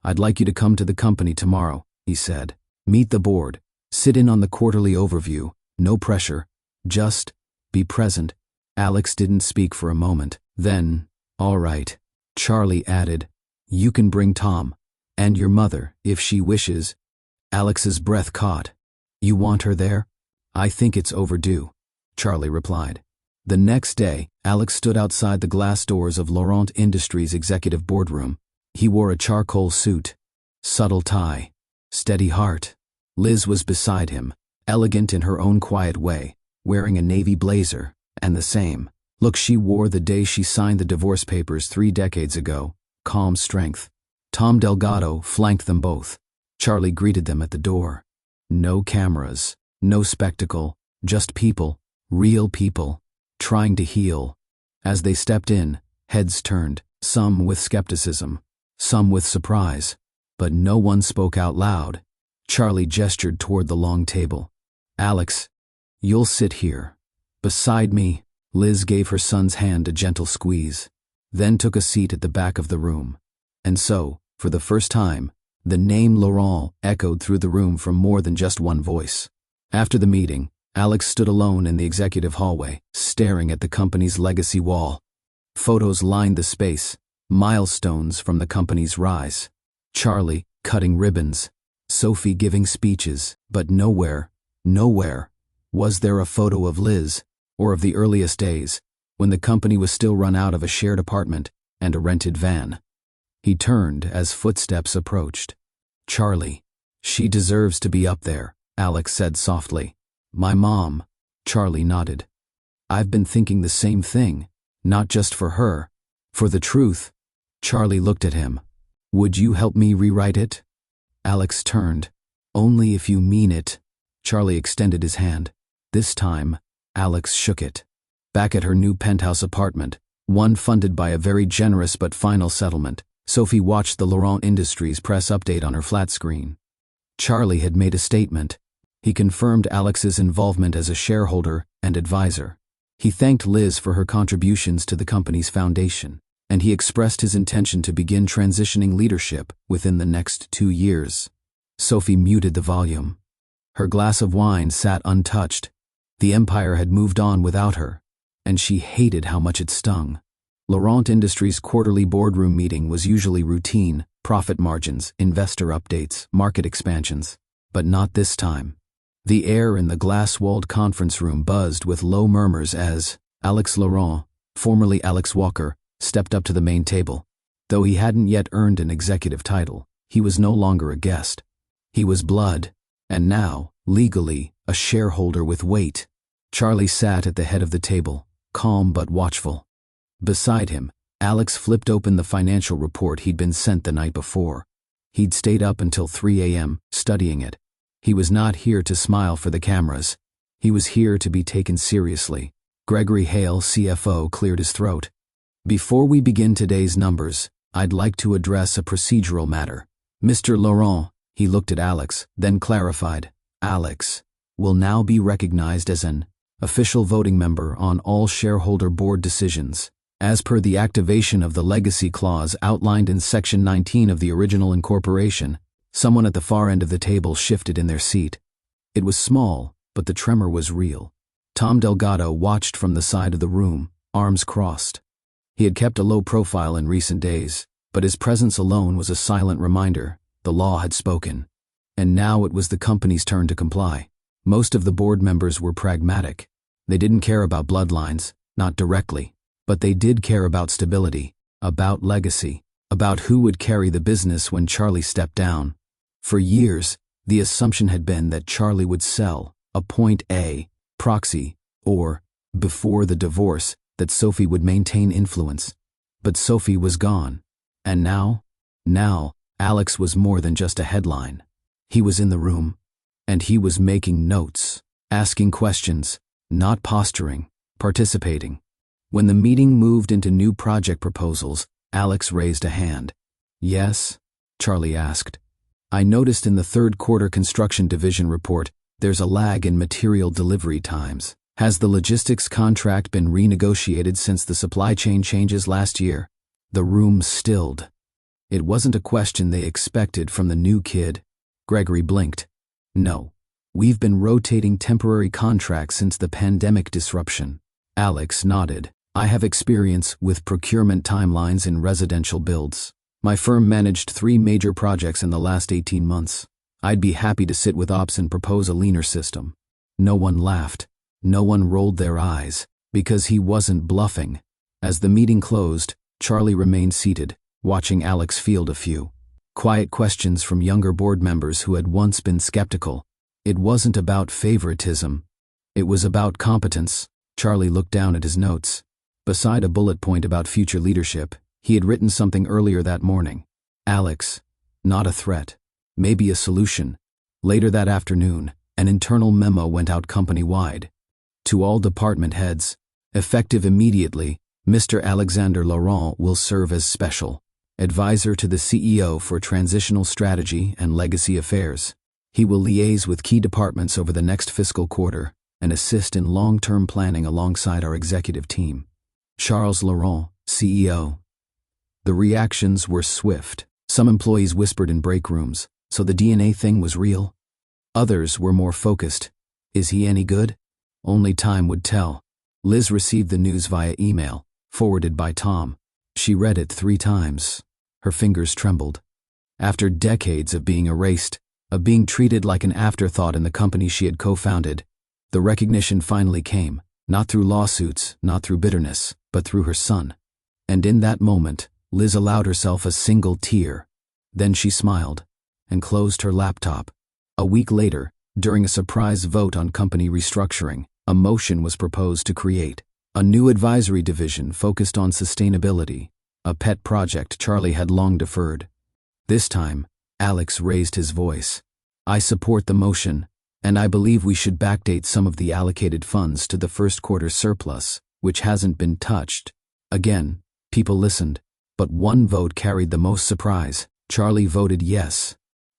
"I'd like you to come to the company tomorrow," he said. "Meet the board. Sit in on the quarterly overview. No pressure. Just be present." Alex didn't speak for a moment. Then, "All right." Charlie added, "You can bring Tom. And your mother, if she wishes." Alex's breath caught. "You want her there?" "I think it's overdue," Charlie replied. The next day, Alex stood outside the glass doors of Laurent Industries' executive boardroom. He wore a charcoal suit, subtle tie, steady heart. Liz was beside him, elegant in her own quiet way, wearing a navy blazer, and the same look she wore the day she signed the divorce papers 3 decades ago, calm strength. Tom Delgado flanked them both. Charlie greeted them at the door. No cameras, no spectacle, just people, real people, trying to heal. As they stepped in, heads turned, some with skepticism, some with surprise, but no one spoke out loud. Charlie gestured toward the long table. "Alex, you'll sit here. Beside me." Liz gave her son's hand a gentle squeeze, then took a seat at the back of the room. And so, for the first time, the name Laurent echoed through the room from more than just one voice. After the meeting, Alex stood alone in the executive hallway, staring at the company's legacy wall. Photos lined the space, milestones from the company's rise. Charlie cutting ribbons, Sophie giving speeches, but nowhere was there a photo of Liz, or of the earliest days, when the company was still run out of a shared apartment and a rented van. He turned as footsteps approached. "Charlie, she deserves to be up there," Alex said softly. "My mom." Charlie nodded. "I've been thinking the same thing, not just for her, for the truth." Charlie looked at him. "Would you help me rewrite it?" Alex turned. "Only if you mean it." Charlie extended his hand. This time, Alex shook it. Back at her new penthouse apartment, one funded by a very generous but final settlement, Sophie watched the Laurent Industries press update on her flat screen. Charlie had made a statement. He confirmed Alex's involvement as a shareholder and advisor. He thanked Liz for her contributions to the company's foundation, and he expressed his intention to begin transitioning leadership within the next 2 years. Sophie muted the volume. Her glass of wine sat untouched. The empire had moved on without her, and she hated how much it stung. Laurent Industries' quarterly boardroom meeting was usually routine: profit margins, investor updates, market expansions. But not this time. The air in the glass-walled conference room buzzed with low murmurs as Alex Laurent, formerly Alex Walker, stepped up to the main table. Though he hadn't yet earned an executive title, he was no longer a guest. He was blood, and now, legally, a shareholder with weight. Charlie sat at the head of the table, calm but watchful. Beside him, Alex flipped open the financial report he'd been sent the night before. He'd stayed up until 3 a.m., studying it. He was not here to smile for the cameras. He was here to be taken seriously. Gregory Hale, CFO, cleared his throat. Before we begin today's numbers, I'd like to address a procedural matter. Mr. Laurent, he looked at Alex, then clarified, Alex will now be recognized as an official voting member on all shareholder board decisions, as per the activation of the legacy clause outlined in Section 19 of the original incorporation. Someone at the far end of the table shifted in their seat. It was small, but the tremor was real. Tom Delgado watched from the side of the room, arms crossed. He had kept a low profile in recent days, but his presence alone was a silent reminder: the law had spoken. And now it was the company's turn to comply. Most of the board members were pragmatic. They didn't care about bloodlines, not directly, but they did care about stability, about legacy, about who would carry the business when Charlie stepped down. For years, the assumption had been that Charlie would sell, appoint a proxy, or, before the divorce, that Sophie would maintain influence. But Sophie was gone. And now, Alex was more than just a headline. He was in the room, and he was making notes, asking questions, not posturing, participating. When the meeting moved into new project proposals, Alex raised a hand. Yes? Charlie asked. I noticed in the third quarter construction division report there's a lag in material delivery times. Has the logistics contract been renegotiated since the supply chain changes last year? The room stilled. It wasn't a question they expected from the new kid. Gregory blinked. No. We've been rotating temporary contracts since the pandemic disruption. Alex nodded. I have experience with procurement timelines in residential builds. My firm managed 3 major projects in the last 18 months. I'd be happy to sit with ops and propose a leaner system. No one laughed. No one rolled their eyes, because he wasn't bluffing. As the meeting closed, Charlie remained seated, watching Alex field a few quiet questions from younger board members who had once been skeptical. It wasn't about favoritism. It was about competence. Charlie looked down at his notes. Beside a bullet point about future leadership, he had written something earlier that morning. Alex, not a threat, maybe a solution. Later that afternoon, an internal memo went out company-wide. To all department heads, effective immediately, Mr. Alexander Laurent will serve as special advisor to the CEO for transitional strategy and legacy affairs. He will liaise with key departments over the next fiscal quarter and assist in long-term planning alongside our executive team. Charles Laurent, CEO. The reactions were swift. Some employees whispered in break rooms, so the DNA thing was real. Others were more focused. Is he any good? Only time would tell. Liz received the news via email, forwarded by Tom. She read it 3 times. Her fingers trembled. After decades of being erased, of being treated like an afterthought in the company she had co-founded, the recognition finally came, not through lawsuits, not through bitterness, but through her son. And in that moment, Liz allowed herself a single tear. Then she smiled and closed her laptop. A week later, during a surprise vote on company restructuring, a motion was proposed to create a new advisory division focused on sustainability, a pet project Charlie had long deferred. This time, Alex raised his voice. I support the motion, and I believe we should backdate some of the allocated funds to the first quarter surplus, which hasn't been touched. Again, people listened, but one vote carried the most surprise. Charlie voted yes,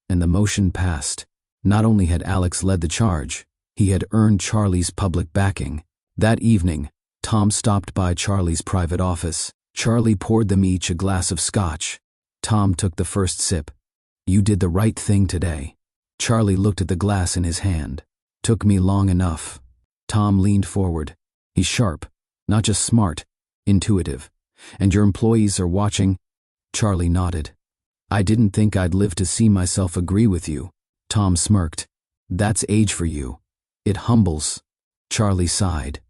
and the motion passed. Not only had Alex led the charge, he had earned Charlie's public backing. That evening, Tom stopped by Charlie's private office. Charlie poured them each a glass of scotch. Tom took the first sip. You did the right thing today. Charlie looked at the glass in his hand. Took me long enough. Tom leaned forward. He's sharp, not just smart, intuitive. And your employees are watching? Charlie nodded. I didn't think I'd live to see myself agree with you. Tom smirked. That's age for you. It humbles. Charlie sighed.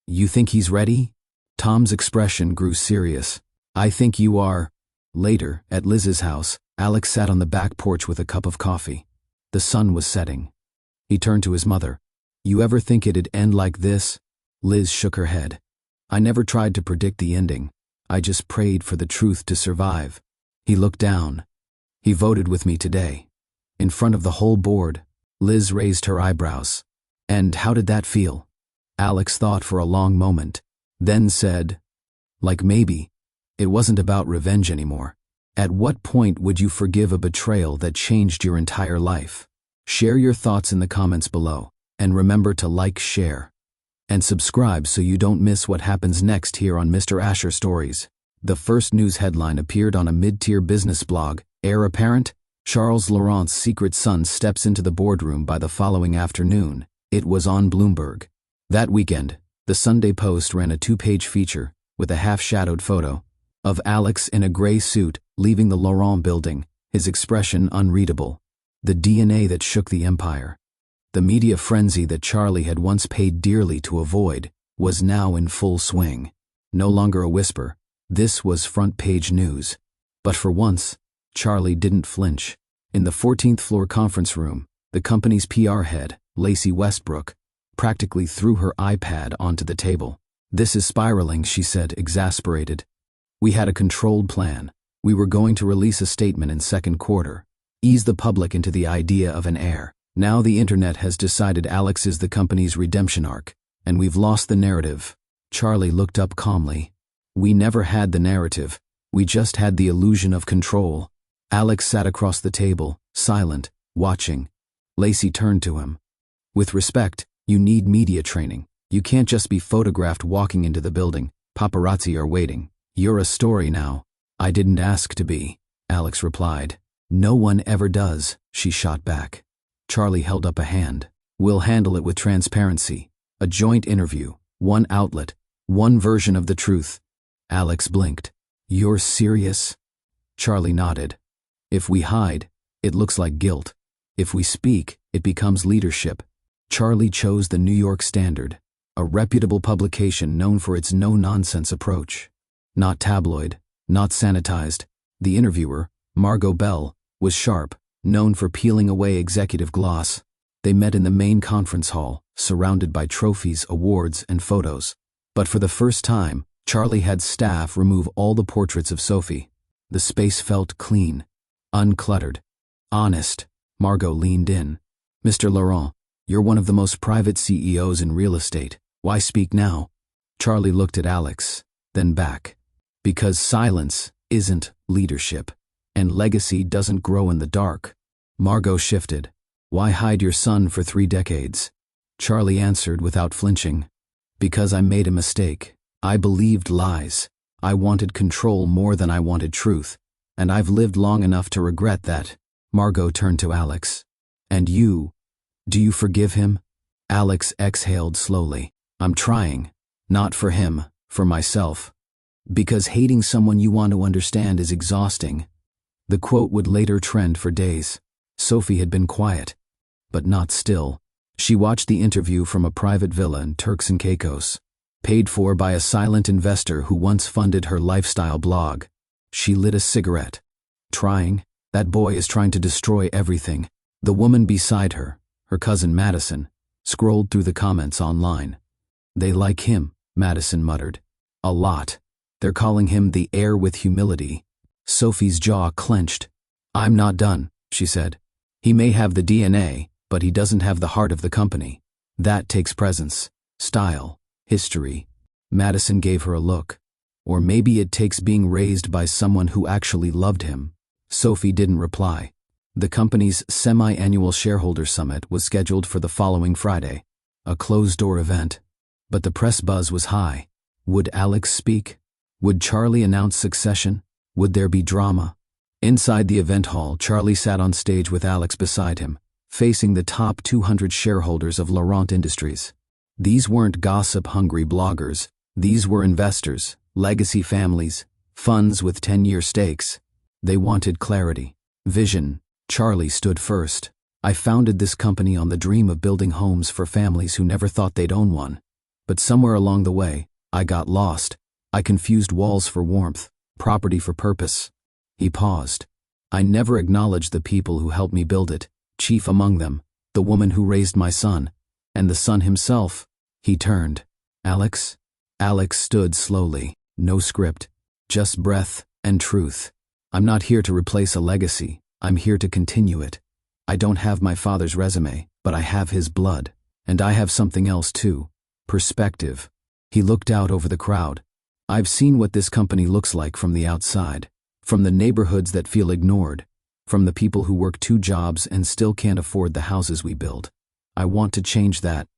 You think he's ready? Tom's expression grew serious. I think you are. Later, at Liz's house, Alex sat on the back porch with a cup of coffee. The sun was setting. He turned to his mother. You ever think it'd end like this? Liz shook her head. I never tried to predict the ending. I just prayed for the truth to survive. He looked down. He voted with me today. In front of the whole board. Liz raised her eyebrows. And how did that feel? Alex thought for a long moment, then said, like maybe. It wasn't about revenge anymore. At what point would you forgive a betrayal that changed your entire life? Share your thoughts in the comments below, and remember to like, share, and subscribe so you don't miss what happens next here on Mr. Asher Stories. The first news headline appeared on a mid-tier business blog. Heir apparent? Charles Laurent's secret son steps into the boardroom by the following afternoon. It was on Bloomberg. That weekend, the Sunday Post ran a 2-page feature with a half-shadowed photo of Alex in a gray suit leaving the Laurent building, his expression unreadable. The DNA that shook the empire. The media frenzy that Charlie had once paid dearly to avoid was now in full swing. No longer a whisper. This was front-page news. But for once, Charlie didn't flinch. In the 14th floor conference room, the company's PR head, Lacey Westbrook, practically threw her iPad onto the table. This is spiraling, she said, exasperated. We had a controlled plan. We were going to release a statement in second quarter. Ease the public into the idea of an heir. Now the internet has decided Alex is the company's redemption arc, and we've lost the narrative. Charlie looked up calmly. We never had the narrative. We just had the illusion of control. Alex sat across the table, silent, watching. Lacey turned to him. With respect, you need media training. You can't just be photographed walking into the building. Paparazzi are waiting. You're a story now. I didn't ask to be, Alex replied. No one ever does, she shot back. Charlie held up a hand. We'll handle it with transparency. A joint interview, one outlet, one version of the truth. Alex blinked. You're serious? Charlie nodded. If we hide, it looks like guilt. If we speak, it becomes leadership. Charlie chose the New York Standard, a reputable publication known for its no-nonsense approach. Not tabloid, not sanitized. The interviewer, Margot Bell, was sharp, known for peeling away executive gloss. They met in the main conference hall, surrounded by trophies, awards, and photos. But for the first time, Charlie had staff remove all the portraits of Sophie. The space felt clean, uncluttered, honest. Margot leaned in. Mr. Laurent, you're one of the most private CEOs in real estate. Why speak now? Charlie looked at Alex, then back. Because silence isn't leadership, and legacy doesn't grow in the dark. Margot shifted. Why hide your son for 3 decades? Charlie answered without flinching. Because I made a mistake. I believed lies. I wanted control more than I wanted truth. And I've lived long enough to regret that. Margot turned to Alex. And you? Do you forgive him? Alex exhaled slowly. I'm trying. Not for him, for myself. Because hating someone you want to understand is exhausting. The quote would later trend for days. Sophie had been quiet, but not still. She watched the interview from a private villa in Turks and Caicos, paid for by a silent investor who once funded her lifestyle blog. She lit a cigarette. Trying? That boy is trying to destroy everything. The woman beside her, her cousin Madison, scrolled through the comments online. They like him, Madison muttered. A lot. They're calling him the heir with humility. Sophie's jaw clenched. I'm not done, she said. He may have the DNA, but he doesn't have the heart of the company. That takes presence, style, history. Madison gave her a look. Or maybe it takes being raised by someone who actually loved him. Sophie didn't reply. The company's semi-annual shareholder summit was scheduled for the following Friday, a closed-door event. But the press buzz was high. Would Alex speak? Would Charlie announce succession? Would there be drama? Inside the event hall, Charlie sat on stage with Alex beside him, facing the top 200 shareholders of Laurent Industries. These weren't gossip-hungry bloggers. These were investors, legacy families, funds with 10-year stakes. They wanted clarity, vision. Charlie stood first. I founded this company on the dream of building homes for families who never thought they'd own one. But somewhere along the way, I got lost. I confused walls for warmth, property for purpose. He paused. I never acknowledged the people who helped me build it, chief among them, the woman who raised my son, and the son himself. He turned. Alex? Alex stood slowly, no script, just breath and truth. I'm not here to replace a legacy. I'm here to continue it. I don't have my father's resume, but I have his blood. And I have something else too. Perspective. He looked out over the crowd. I've seen what this company looks like from the outside. From the neighborhoods that feel ignored. From the people who work 2 jobs and still can't afford the houses we build. I want to change that.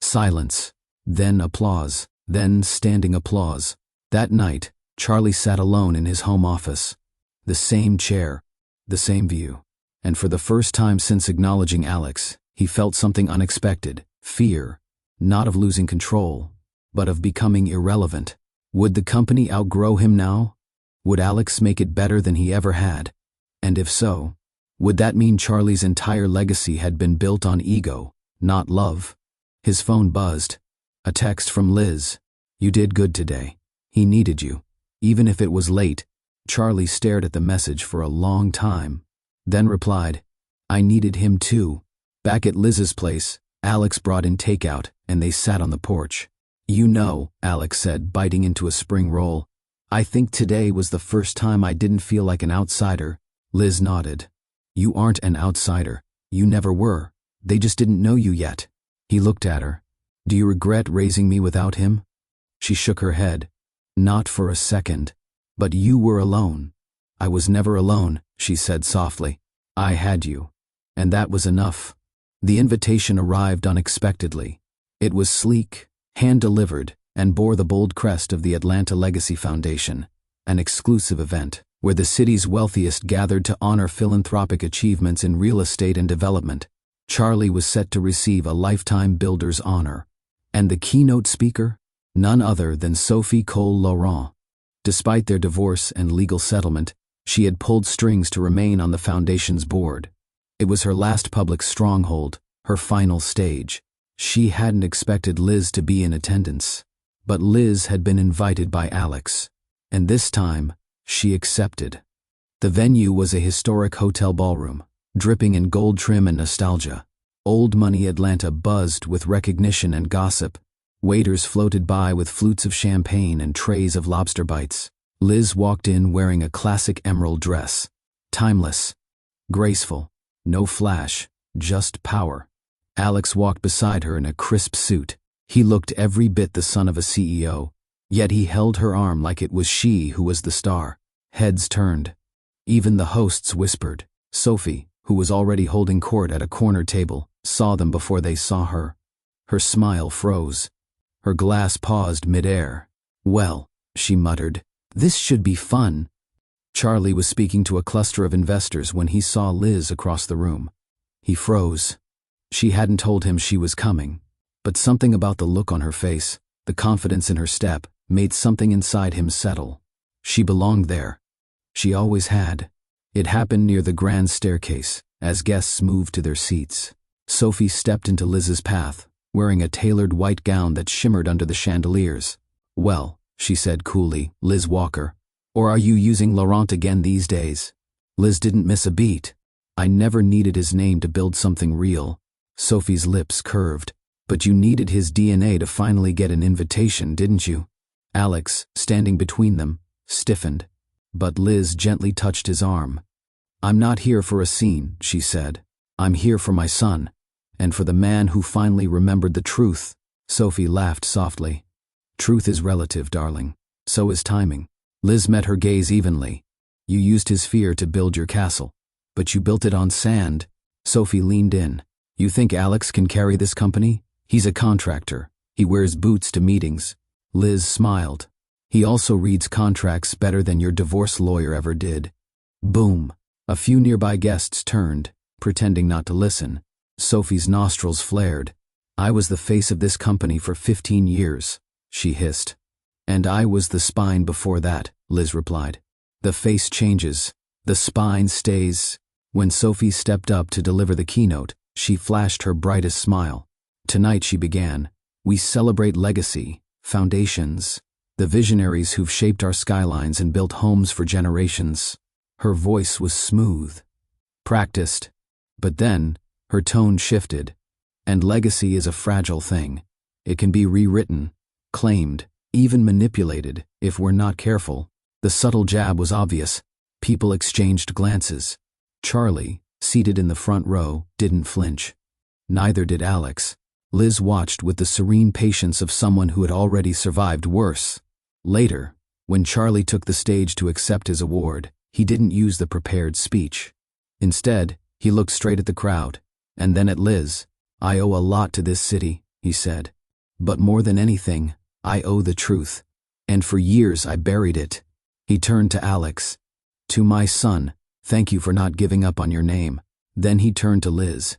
Silence. Then applause. Then standing applause. That night, Charlie sat alone in his home office. The same chair. The same view. And for the first time since acknowledging Alex, he felt something unexpected. Fear. Not of losing control, but of becoming irrelevant. Would the company outgrow him now? Would Alex make it better than he ever had? And if so, would that mean Charlie's entire legacy had been built on ego, not love? His phone buzzed. A text from Liz. You did good today. He needed you. Even if it was late. Charlie stared at the message for a long time, then replied, I needed him too. Back at Liz's place, Alex brought in takeout, and they sat on the porch. You know, Alex said, biting into a spring roll, I think today was the first time I didn't feel like an outsider. Liz nodded. You aren't an outsider. You never were. They just didn't know you yet. He looked at her. Do you regret raising me without him? She shook her head. Not for a second. But you were alone. I was never alone, she said softly. I had you. And that was enough. The invitation arrived unexpectedly. It was sleek, hand-delivered, and bore the bold crest of the Atlanta Legacy Foundation, an exclusive event where the city's wealthiest gathered to honor philanthropic achievements in real estate and development. Charlie was set to receive a Lifetime Builder's honor. And the keynote speaker? None other than Sophie Cole-Laurent. Despite their divorce and legal settlement, she had pulled strings to remain on the foundation's board. It was her last public stronghold, her final stage. She hadn't expected Liz to be in attendance. But Liz had been invited by Alex. And this time, she accepted. The venue was a historic hotel ballroom, dripping in gold trim and nostalgia. Old money Atlanta buzzed with recognition and gossip. Waiters floated by with flutes of champagne and trays of lobster bites. Liz walked in wearing a classic emerald dress. Timeless. Graceful. No flash, just power. Alex walked beside her in a crisp suit. He looked every bit the son of a CEO, yet he held her arm like it was she who was the star. Heads turned. Even the hosts whispered. Sophie, who was already holding court at a corner table, saw them before they saw her. Her smile froze. Her glass paused midair. Well, she muttered, this should be fun. Charlie was speaking to a cluster of investors when he saw Liz across the room. He froze. She hadn't told him she was coming, but something about the look on her face, the confidence in her step, made something inside him settle. She belonged there. She always had. It happened near the grand staircase, as guests moved to their seats. Sophie stepped into Liz's path, wearing a tailored white gown that shimmered under the chandeliers. Well, she said coolly, Liz Walker. Or are you using Laurent again these days? Liz didn't miss a beat. I never needed his name to build something real. Sophie's lips curved. But you needed his DNA to finally get an invitation, didn't you? Alex, standing between them, stiffened. But Liz gently touched his arm. I'm not here for a scene, she said. I'm here for my son. And for the man who finally remembered the truth. Sophie laughed softly. Truth is relative, darling. So is timing. Liz met her gaze evenly. You used his fear to build your castle. But you built it on sand. Sophie leaned in. You think Alex can carry this company? He's a contractor. He wears boots to meetings. Liz smiled. He also reads contracts better than your divorce lawyer ever did. Boom. A few nearby guests turned, pretending not to listen. Sophie's nostrils flared. I was the face of this company for 15 years, she hissed. And I was the spine before that, Liz replied. The face changes. The spine stays. When Sophie stepped up to deliver the keynote, she flashed her brightest smile. Tonight, she began, we celebrate legacy, foundations, the visionaries who've shaped our skylines and built homes for generations. Her voice was smooth, practiced, but then her tone shifted. And legacy is a fragile thing. It can be rewritten, claimed, even manipulated if we're not careful. The subtle jab was obvious. People exchanged glances. Charlie, seated in the front row, didn't flinch. Neither did Alex. Liz watched with the serene patience of someone who had already survived worse. Later, when Charlie took the stage to accept his award, he didn't use the prepared speech. Instead, he looked straight at the crowd, and then at Liz. I owe a lot to this city, he said. But more than anything, I owe the truth. And for years I buried it. He turned to Alex. To my son, thank you for not giving up on your name. Then he turned to Liz.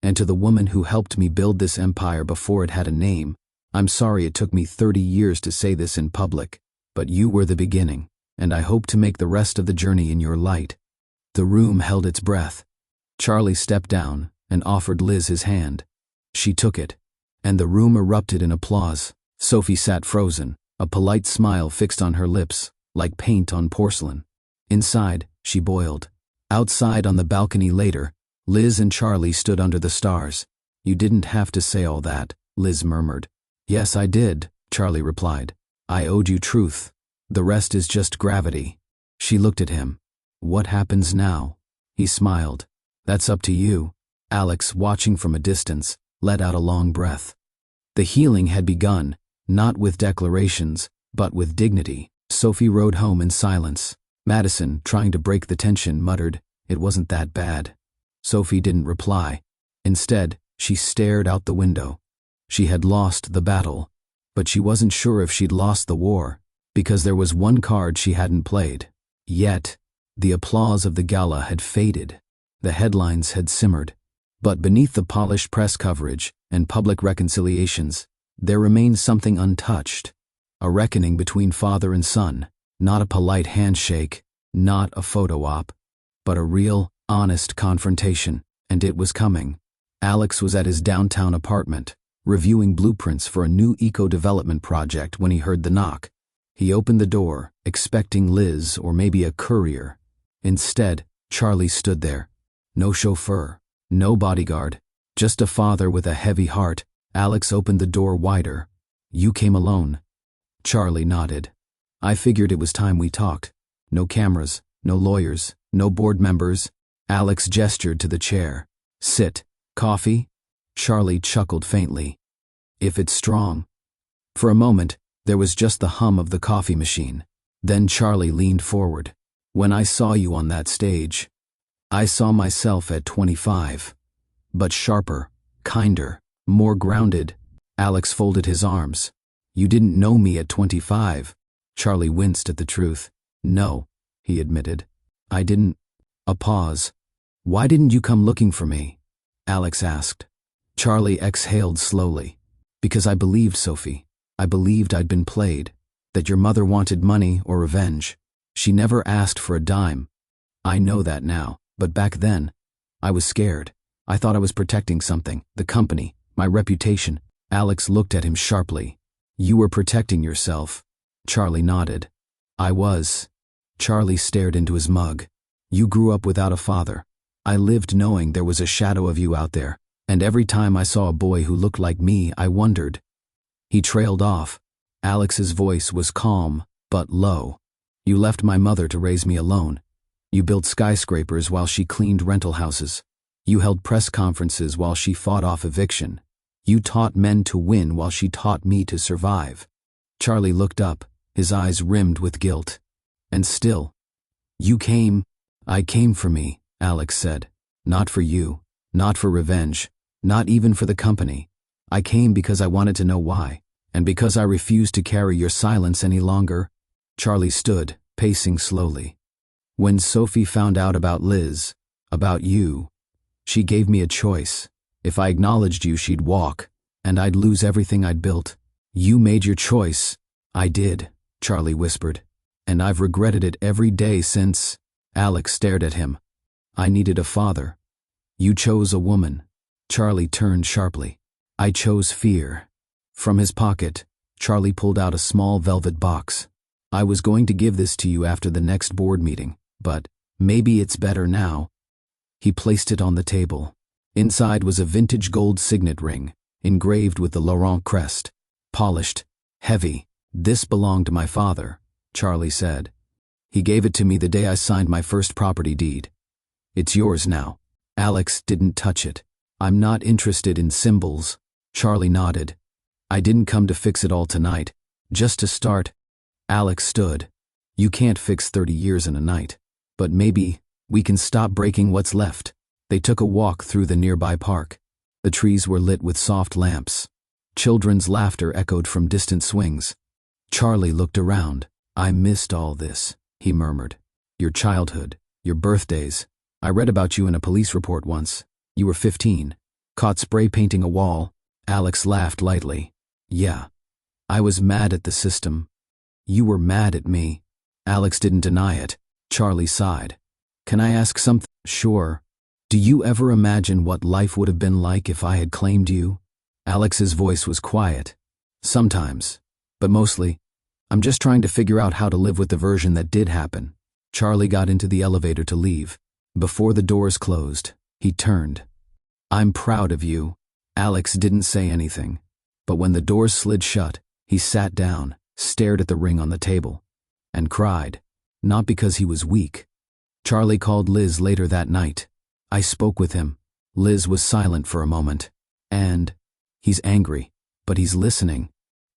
And to the woman who helped me build this empire before it had a name, I'm sorry it took me 30 years to say this in public, but you were the beginning, and I hope to make the rest of the journey in your light. The room held its breath. Charlie stepped down and offered Liz his hand. She took it, and the room erupted in applause. Sophie sat frozen, a polite smile fixed on her lips, like paint on porcelain. Inside, she boiled. Outside on the balcony later, Liz and Charlie stood under the stars. You didn't have to say all that, Liz murmured. Yes, I did, Charlie replied. I owed you truth. The rest is just gravity. She looked at him. What happens now? He smiled. That's up to you. Alex, watching from a distance, let out a long breath. The healing had begun, not with declarations, but with dignity. Sophie rode home in silence. Madison, trying to break the tension, muttered, It wasn't that bad. Sophie didn't reply. Instead, she stared out the window. She had lost the battle, but she wasn't sure if she'd lost the war, because there was one card she hadn't played. Yet, the applause of the gala had faded. The headlines had simmered. But beneath the polished press coverage and public reconciliations, there remained something untouched. A reckoning between father and son, not a polite handshake, not a photo op, but a real, honest confrontation, and it was coming. Alex was at his downtown apartment, reviewing blueprints for a new eco-development project when he heard the knock. He opened the door, expecting Liz or maybe a courier. Instead, Charlie stood there. No chauffeur, no bodyguard, just a father with a heavy heart. Alex opened the door wider. You came alone. Charlie nodded. I figured it was time we talked. No cameras, no lawyers, no board members. Alex gestured to the chair. Sit. Coffee? Charlie chuckled faintly. If it's strong. For a moment, there was just the hum of the coffee machine. Then Charlie leaned forward. When I saw you on that stage, I saw myself at 25. But sharper, kinder, more grounded. Alex folded his arms. You didn't know me at 25. Charlie winced at the truth. No, he admitted. I didn't. A pause. Why didn't you come looking for me? Alex asked. Charlie exhaled slowly. Because I believed, Sophie. I believed I'd been played. That your mother wanted money or revenge. She never asked for a dime. I know that now, but back then, I was scared. I thought I was protecting something, the company, my reputation. Alex looked at him sharply. You were protecting yourself. Charlie nodded. I was. Charlie stared into his mug. You grew up without a father. I lived knowing there was a shadow of you out there, and every time I saw a boy who looked like me, I wondered. He trailed off. Alex's voice was calm, but low. You left my mother to raise me alone. You built skyscrapers while she cleaned rental houses. You held press conferences while she fought off eviction. You taught men to win while she taught me to survive. Charlie looked up, his eyes rimmed with guilt. And still, you came. I came for me, Alex said. Not for you, not for revenge, not even for the company. I came because I wanted to know why, and because I refused to carry your silence any longer. Charlie stood, pacing slowly. When Sophie found out about Liz, about you, she gave me a choice. If I acknowledged you, she'd walk, and I'd lose everything I'd built. You made your choice. I did, Charlie whispered. And I've regretted it every day since. Alex stared at him. I needed a father. You chose a woman. Charlie turned sharply. I chose fear. From his pocket, Charlie pulled out a small velvet box. I was going to give this to you after the next board meeting, but maybe it's better now. He placed it on the table. Inside was a vintage gold signet ring, engraved with the Laurent crest. Polished, heavy. This belonged to my father, Charlie said. He gave it to me the day I signed my first property deed. It's yours now. Alex didn't touch it. I'm not interested in symbols. Charlie nodded. I didn't come to fix it all tonight, just to start. Alex stood. You can't fix 30 years in a night. But maybe we can stop breaking what's left. They took a walk through the nearby park. The trees were lit with soft lamps. Children's laughter echoed from distant swings. Charlie looked around. I missed all this, he murmured. Your childhood, your birthdays. I read about you in a police report once. You were 15. Caught spray painting a wall. Alex laughed lightly. Yeah. I was mad at the system. You were mad at me. Alex didn't deny it. Charlie sighed. Can I ask something? Sure. Do you ever imagine what life would have been like if I had claimed you? Alex's voice was quiet. Sometimes. But mostly, I'm just trying to figure out how to live with the version that did happen. Charlie got into the elevator to leave. Before the doors closed, he turned. I'm proud of you. Alex didn't say anything. But when the doors slid shut, he sat down, stared at the ring on the table, and cried. Not because he was weak. Charlie called Liz later that night. I spoke with him. Liz was silent for a moment. And he's angry, but he's listening.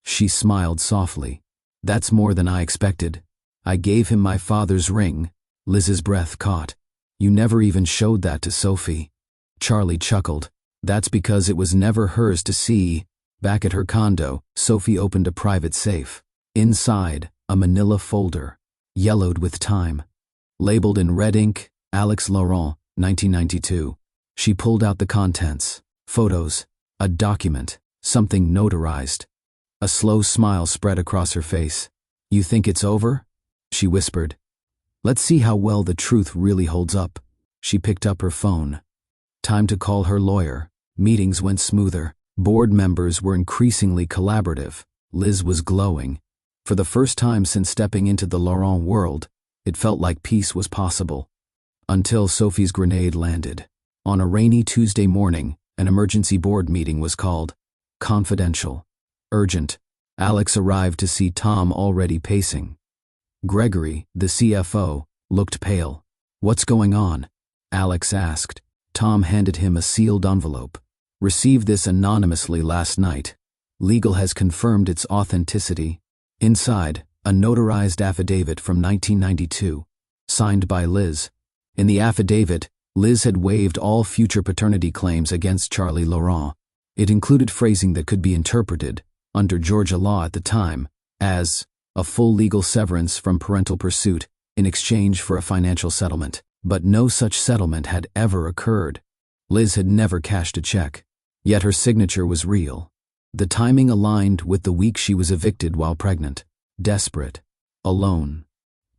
She smiled softly. That's more than I expected. I gave him my father's ring. Liz's breath caught. You never even showed that to Sophie. Charlie chuckled. That's because it was never hers to see. Back at her condo, Sophie opened a private safe. Inside, a manila folder, yellowed with time. Labeled in red ink, Alex Laurent, 1992. She pulled out the contents. Photos. A document. Something notarized. A slow smile spread across her face. You think it's over? She whispered. Let's see how well the truth really holds up. She picked up her phone. Time to call her lawyer. Meetings went smoother. Board members were increasingly collaborative. Liz was glowing. For the first time since stepping into the Laurent world, it felt like peace was possible. Until Sophie's grenade landed. On a rainy Tuesday morning, an emergency board meeting was called. Confidential. Urgent. Alex arrived to see Tom already pacing. Gregory, the CFO, looked pale. What's going on? Alex asked. Tom handed him a sealed envelope. Received this anonymously last night. Legal has confirmed its authenticity. Inside, a notarized affidavit from 1992, signed by Liz. In the affidavit, Liz had waived all future paternity claims against Charlie Laurent. It included phrasing that could be interpreted, under Georgia law at the time, as a full legal severance from parental pursuit in exchange for a financial settlement. But no such settlement had ever occurred. Liz had never cashed a check, yet her signature was real. The timing aligned with the week she was evicted while pregnant. Desperate. Alone.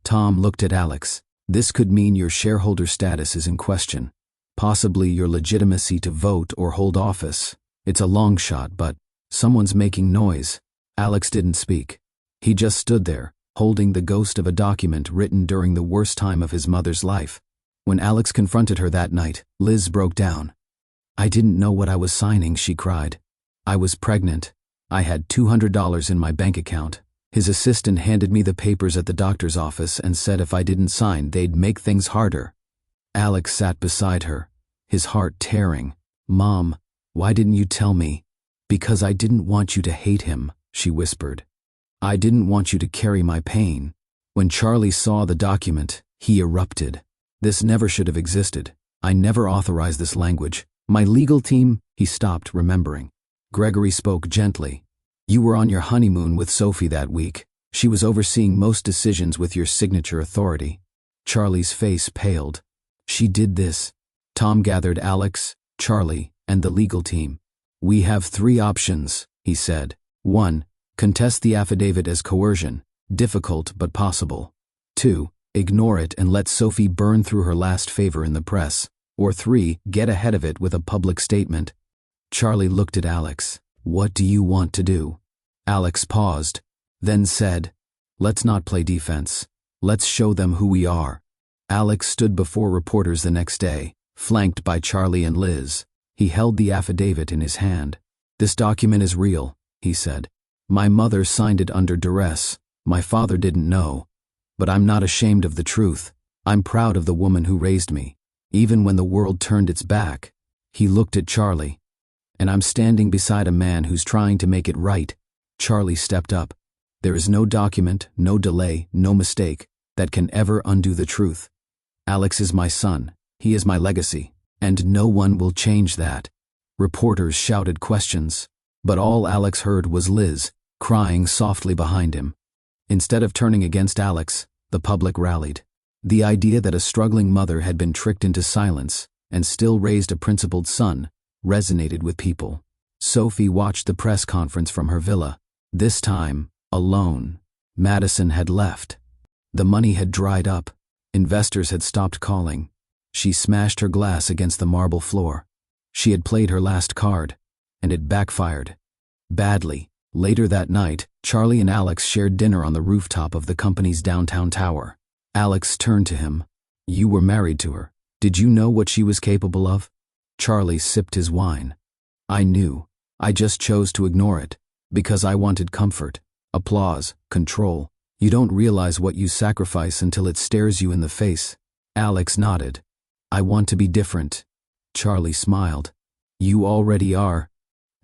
Tom looked at Alex. This could mean your shareholder status is in question. Possibly your legitimacy to vote or hold office. It's a long shot, but someone's making noise. Alex didn't speak. He just stood there, holding the ghost of a document written during the worst time of his mother's life. When Alex confronted her that night, Liz broke down. I didn't know what I was signing, she cried. I was pregnant. I had $200 in my bank account. His assistant handed me the papers at the doctor's office and said if I didn't sign, they'd make things harder. Alex sat beside her, his heart tearing. Mom, why didn't you tell me? Because I didn't want you to hate him, she whispered. I didn't want you to carry my pain. When Charlie saw the document, he erupted. This never should have existed. I never authorized this language. My legal team, he stopped, remembering. Gregory spoke gently. You were on your honeymoon with Sophie that week. She was overseeing most decisions with your signature authority. Charlie's face paled. She did this. Tom gathered Alex, Charlie, and the legal team. "We have 3 options," he said. 1. Contest the affidavit as coercion, difficult but possible. 2. Ignore it and let Sophie burn through her last favor in the press. Or 3. Get ahead of it with a public statement. Charlie looked at Alex. "What do you want to do?" Alex paused, then said, "Let's not play defense. Let's show them who we are." Alex stood before reporters the next day, flanked by Charlie and Liz. He held the affidavit in his hand. "This document is real," he said. "My mother signed it under duress. My father didn't know. But I'm not ashamed of the truth. I'm proud of the woman who raised me, even when the world turned its back." He looked at Charlie. "And I'm standing beside a man who's trying to make it right." Charlie stepped up. "There is no document, no delay, no mistake that can ever undo the truth. Alex is my son. He is my legacy. And no one will change that." Reporters shouted questions, but all Alex heard was Liz, crying softly behind him. Instead of turning against Alex, the public rallied. The idea that a struggling mother had been tricked into silence and still raised a principled son resonated with people. Sophie watched the press conference from her villa, this time alone. Madison had left. The money had dried up. Investors had stopped calling. She smashed her glass against the marble floor. She had played her last card, and it backfired. Badly. Later that night, Charlie and Alex shared dinner on the rooftop of the company's downtown tower. Alex turned to him. "You were married to her. Did you know what she was capable of?" Charlie sipped his wine. "I knew. I just chose to ignore it, because I wanted comfort, applause, control. You don't realize what you sacrifice until it stares you in the face." Alex nodded. "I want to be different." Charlie smiled. "You already are."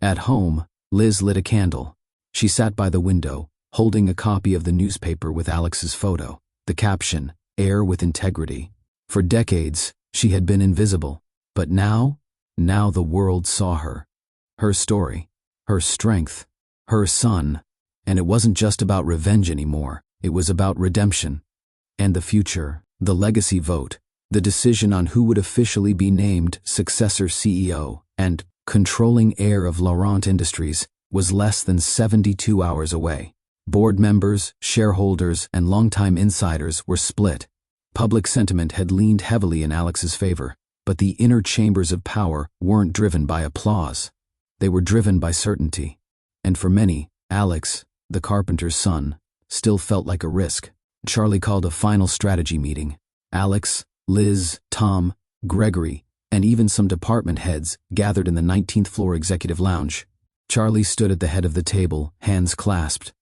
At home, Liz lit a candle. She sat by the window, holding a copy of the newspaper with Alex's photo, the caption, "Heir with integrity." For decades, she had been invisible, but now the world saw her. Her story, her strength, her son, and it wasn't just about revenge anymore, it was about redemption. And the future, the legacy vote, the decision on who would officially be named successor CEO and controlling heir of Laurent Industries was less than 72 hours away. Board members, shareholders, and longtime insiders were split. Public sentiment had leaned heavily in Alex's favor, but the inner chambers of power weren't driven by applause. They were driven by certainty. And for many, Alex, the carpenter's son, still felt like a risk. Charlie called a final strategy meeting. Alex, Liz, Tom, Gregory, and even some department heads gathered in the 19th floor executive lounge. Charlie stood at the head of the table, hands clasped.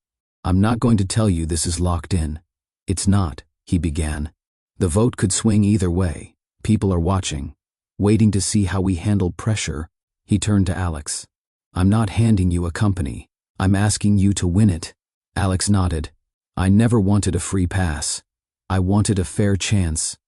"I'm not going to tell you this is locked in." "It's not," he began. "The vote could swing either way. People are watching, waiting to see how we handle pressure." He turned to Alex. "I'm not handing you a company. I'm asking you to win it." Alex nodded. "I never wanted a free pass. I wanted a fair chance."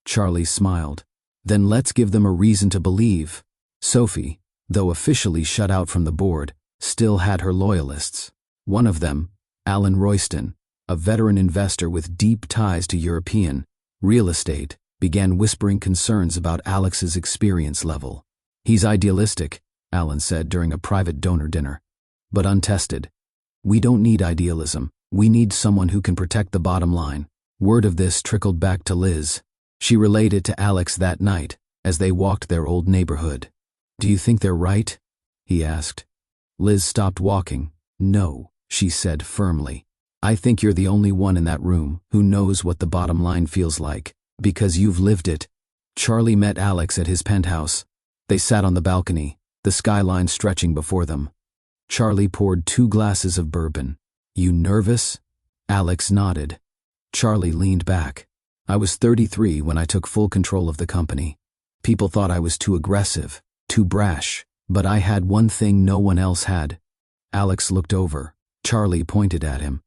Charlie smiled. "Then let's give them a reason to believe." Sophie, though officially shut out from the board, still had her loyalists. One of them, Alan Royston, a veteran investor with deep ties to European real estate, began whispering concerns about Alex's experience level. "He's idealistic," Alan said during a private donor dinner, "but untested. We don't need idealism. We need someone who can protect the bottom line." Word of this trickled back to Liz. She relayed it to Alex that night as they walked their old neighborhood. "Do you think they're right?" he asked. Liz stopped walking. "No," she said firmly. "I think you're the only one in that room who knows what the bottom line feels like, because you've lived it." Charlie met Alex at his penthouse. They sat on the balcony, the skyline stretching before them. Charlie poured 2 glasses of bourbon. "You nervous?" Alex nodded. Charlie leaned back. "I was 33 when I took full control of the company. People thought I was too aggressive, too brash, but I had one thing no one else had." Alex looked over. Charlie pointed at him.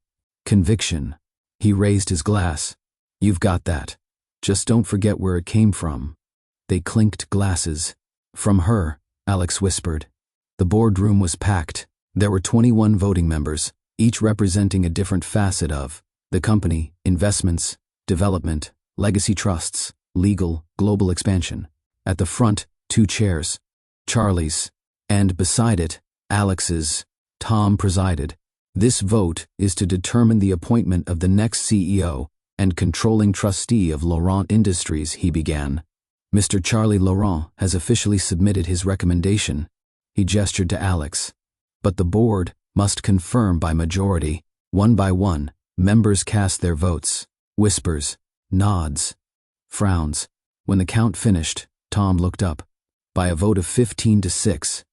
"Conviction." He raised his glass. "You've got that. Just don't forget where it came from." They clinked glasses. "From her," Alex whispered. The boardroom was packed. There were 21 voting members, each representing a different facet of the company: investments, development, legacy trusts, legal, global expansion. At the front, 2 chairs. Charlie's, and beside it, Alex's. Tom presided. This vote is to determine the appointment of the next CEO and controlling trustee of Laurent Industries, he began. Mr. Charlie Laurent has officially submitted his recommendation. He gestured to Alex. But the board must confirm by majority. One by one, members cast their votes. Whispers, nods, frowns. When the count finished, Tom looked up. By a vote of 15-6,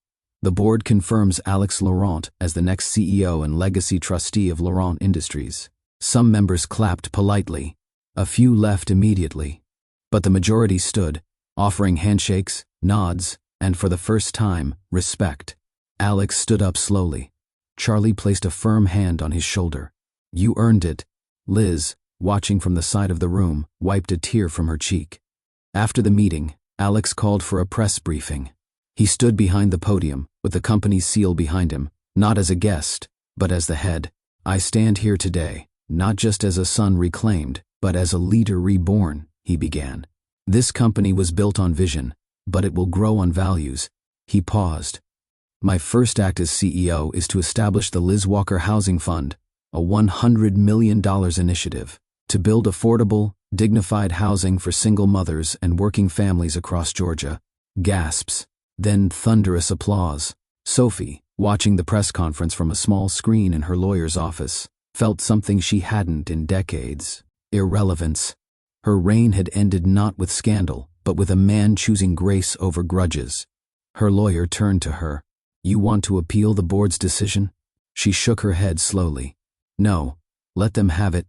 the board confirms Alex Laurent as the next CEO and legacy trustee of Laurent Industries. Some members clapped politely. A few left immediately. But the majority stood, offering handshakes, nods, and for the first time, respect. Alex stood up slowly. Charlie placed a firm hand on his shoulder. You earned it. Liz, watching from the side of the room, wiped a tear from her cheek. After the meeting, Alex called for a press briefing. He stood behind the podium, with the company's seal behind him, not as a guest, but as the head. I stand here today, not just as a son reclaimed, but as a leader reborn, he began. This company was built on vision, but it will grow on values. He paused. My first act as CEO is to establish the Liz Walker Housing Fund, a $100 million initiative, to build affordable, dignified housing for single mothers and working families across Georgia. Gasps, then thunderous applause. Sophie, watching the press conference from a small screen in her lawyer's office, felt something she hadn't in decades. Irrelevance. Her reign had ended not with scandal, but with a man choosing grace over grudges. Her lawyer turned to her. You want to appeal the board's decision? She shook her head slowly. No, let them have it.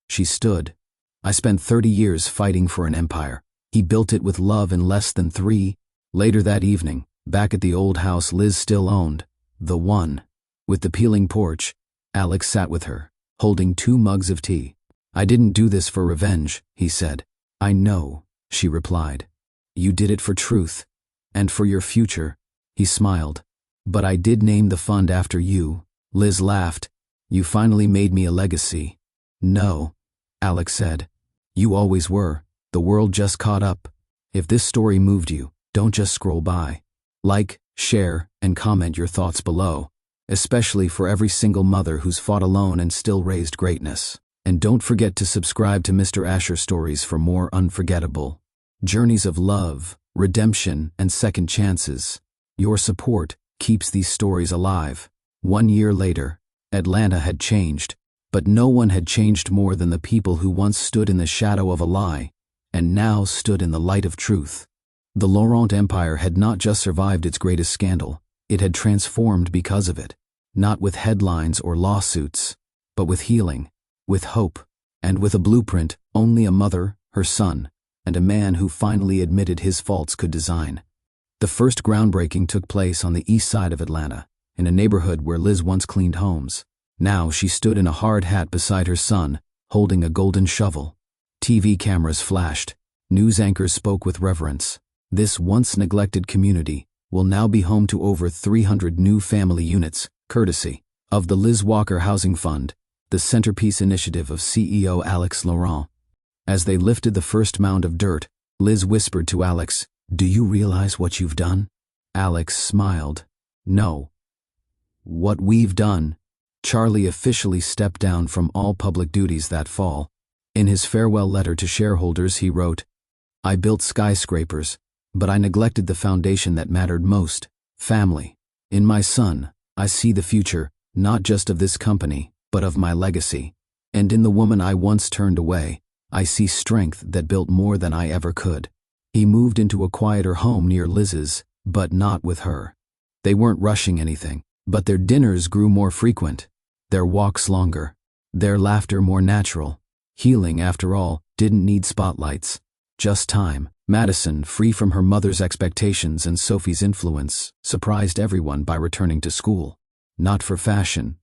She stood. I spent 30 years fighting for an empire. He built it with love in less than 3. Later that evening, back at the old house Liz still owned, the one. With the peeling porch, Alex sat with her, holding 2 mugs of tea. I didn't do this for revenge, he said. I know, she replied. You did it for truth. And for your future, he smiled. But I did name the fund after you. Liz laughed. You finally made me a legacy. No, Alex said. You always were. The world just caught up. If this story moved you, don't just scroll by. Like, share, and comment your thoughts below, especially for every single mother who's fought alone and still raised greatness. And don't forget to subscribe to Mr. Asher Stories for more unforgettable journeys of love, redemption, and second chances. Your support keeps these stories alive. 1 year later, Atlanta had changed, but no one had changed more than the people who once stood in the shadow of a lie and now stood in the light of truth. The Laurent Empire had not just survived its greatest scandal, it had transformed because of it, not with headlines or lawsuits, but with healing, with hope, and with a blueprint only a mother, her son, and a man who finally admitted his faults could design. The first groundbreaking took place on the east side of Atlanta, in a neighborhood where Liz once cleaned homes. Now she stood in a hard hat beside her son, holding a golden shovel. TV cameras flashed. News anchors spoke with reverence. This once neglected community will now be home to over 300 new family units, courtesy of the Liz Walker Housing Fund, the centerpiece initiative of CEO Alex Laurent. As they lifted the first mound of dirt, Liz whispered to Alex, "Do you realize what you've done?" Alex smiled. "No." "What we've done." Charlie officially stepped down from all public duties that fall. In his farewell letter to shareholders he wrote, "I built skyscrapers, but I neglected the foundation that mattered most, family. In my son, I see the future, not just of this company, but of my legacy. And in the woman I once turned away, I see strength that built more than I ever could." He moved into a quieter home near Liz's, but not with her. They weren't rushing anything, but their dinners grew more frequent, their walks longer, their laughter more natural. Healing, after all, didn't need spotlights. Just time. Madison, free from her mother's expectations and Sophie's influence, surprised everyone by returning to school. Not for fashion.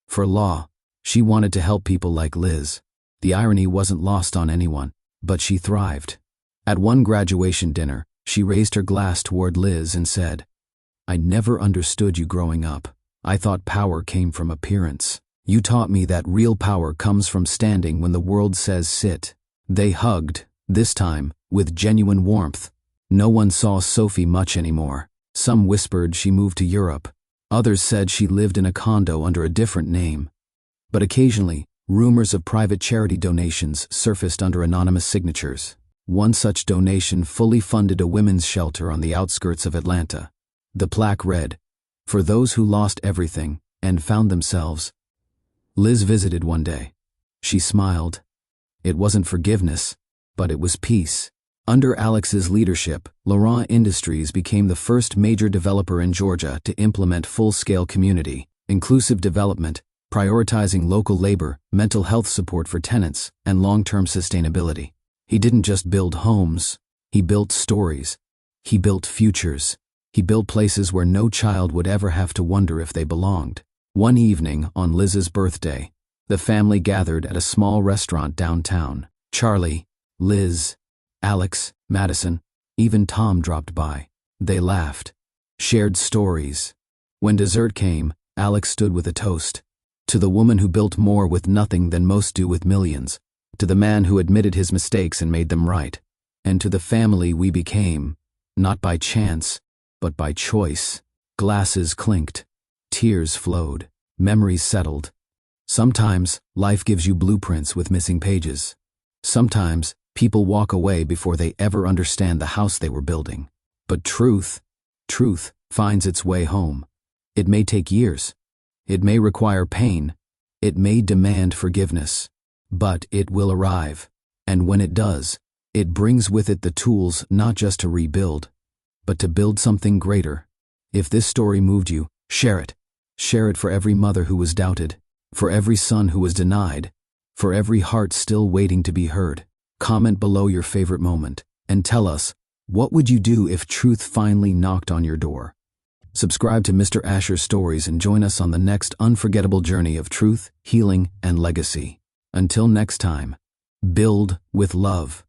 For law. She wanted to help people like Liz. The irony wasn't lost on anyone, but she thrived. At one graduation dinner, she raised her glass toward Liz and said, "I never understood you growing up. I thought power came from appearance. You taught me that real power comes from standing when the world says sit." They hugged, this time, with genuine warmth. No one saw Sophie much anymore. Some whispered she moved to Europe. Others said she lived in a condo under a different name. But occasionally, rumors of private charity donations surfaced under anonymous signatures. One such donation fully funded a women's shelter on the outskirts of Atlanta. The plaque read, "For those who lost everything and found themselves." Liz visited one day. She smiled. It wasn't forgiveness, but it was peace. Under Alex's leadership, Laurent Industries became the first major developer in Georgia to implement full-scale community, inclusive development, prioritizing local labor, mental health support for tenants, and long-term sustainability. He didn't just build homes, he built stories. He built futures. He built places where no child would ever have to wonder if they belonged. One evening, on Liz's birthday, the family gathered at a small restaurant downtown. Charlie, Liz, Alex, Madison, even Tom dropped by. They laughed, shared stories. When dessert came, Alex stood with a toast. To the woman who built more with nothing than most do with millions. To the man who admitted his mistakes and made them right. And to the family we became, not by chance, but by choice. Glasses clinked. Tears flowed. Memories settled. Sometimes, life gives you blueprints with missing pages. Sometimes, people walk away before they ever understand the house they were building. But truth finds its way home. It may take years. It may require pain. It may demand forgiveness. But it will arrive. And when it does, it brings with it the tools not just to rebuild, but to build something greater. If this story moved you, share it. Share it for every mother who was doubted, for every son who was denied, for every heart still waiting to be heard. Comment below your favorite moment and tell us, what would you do if truth finally knocked on your door? Subscribe to Mr. Asher's Stories and join us on the next unforgettable journey of truth, healing, and legacy. Until next time, build with love.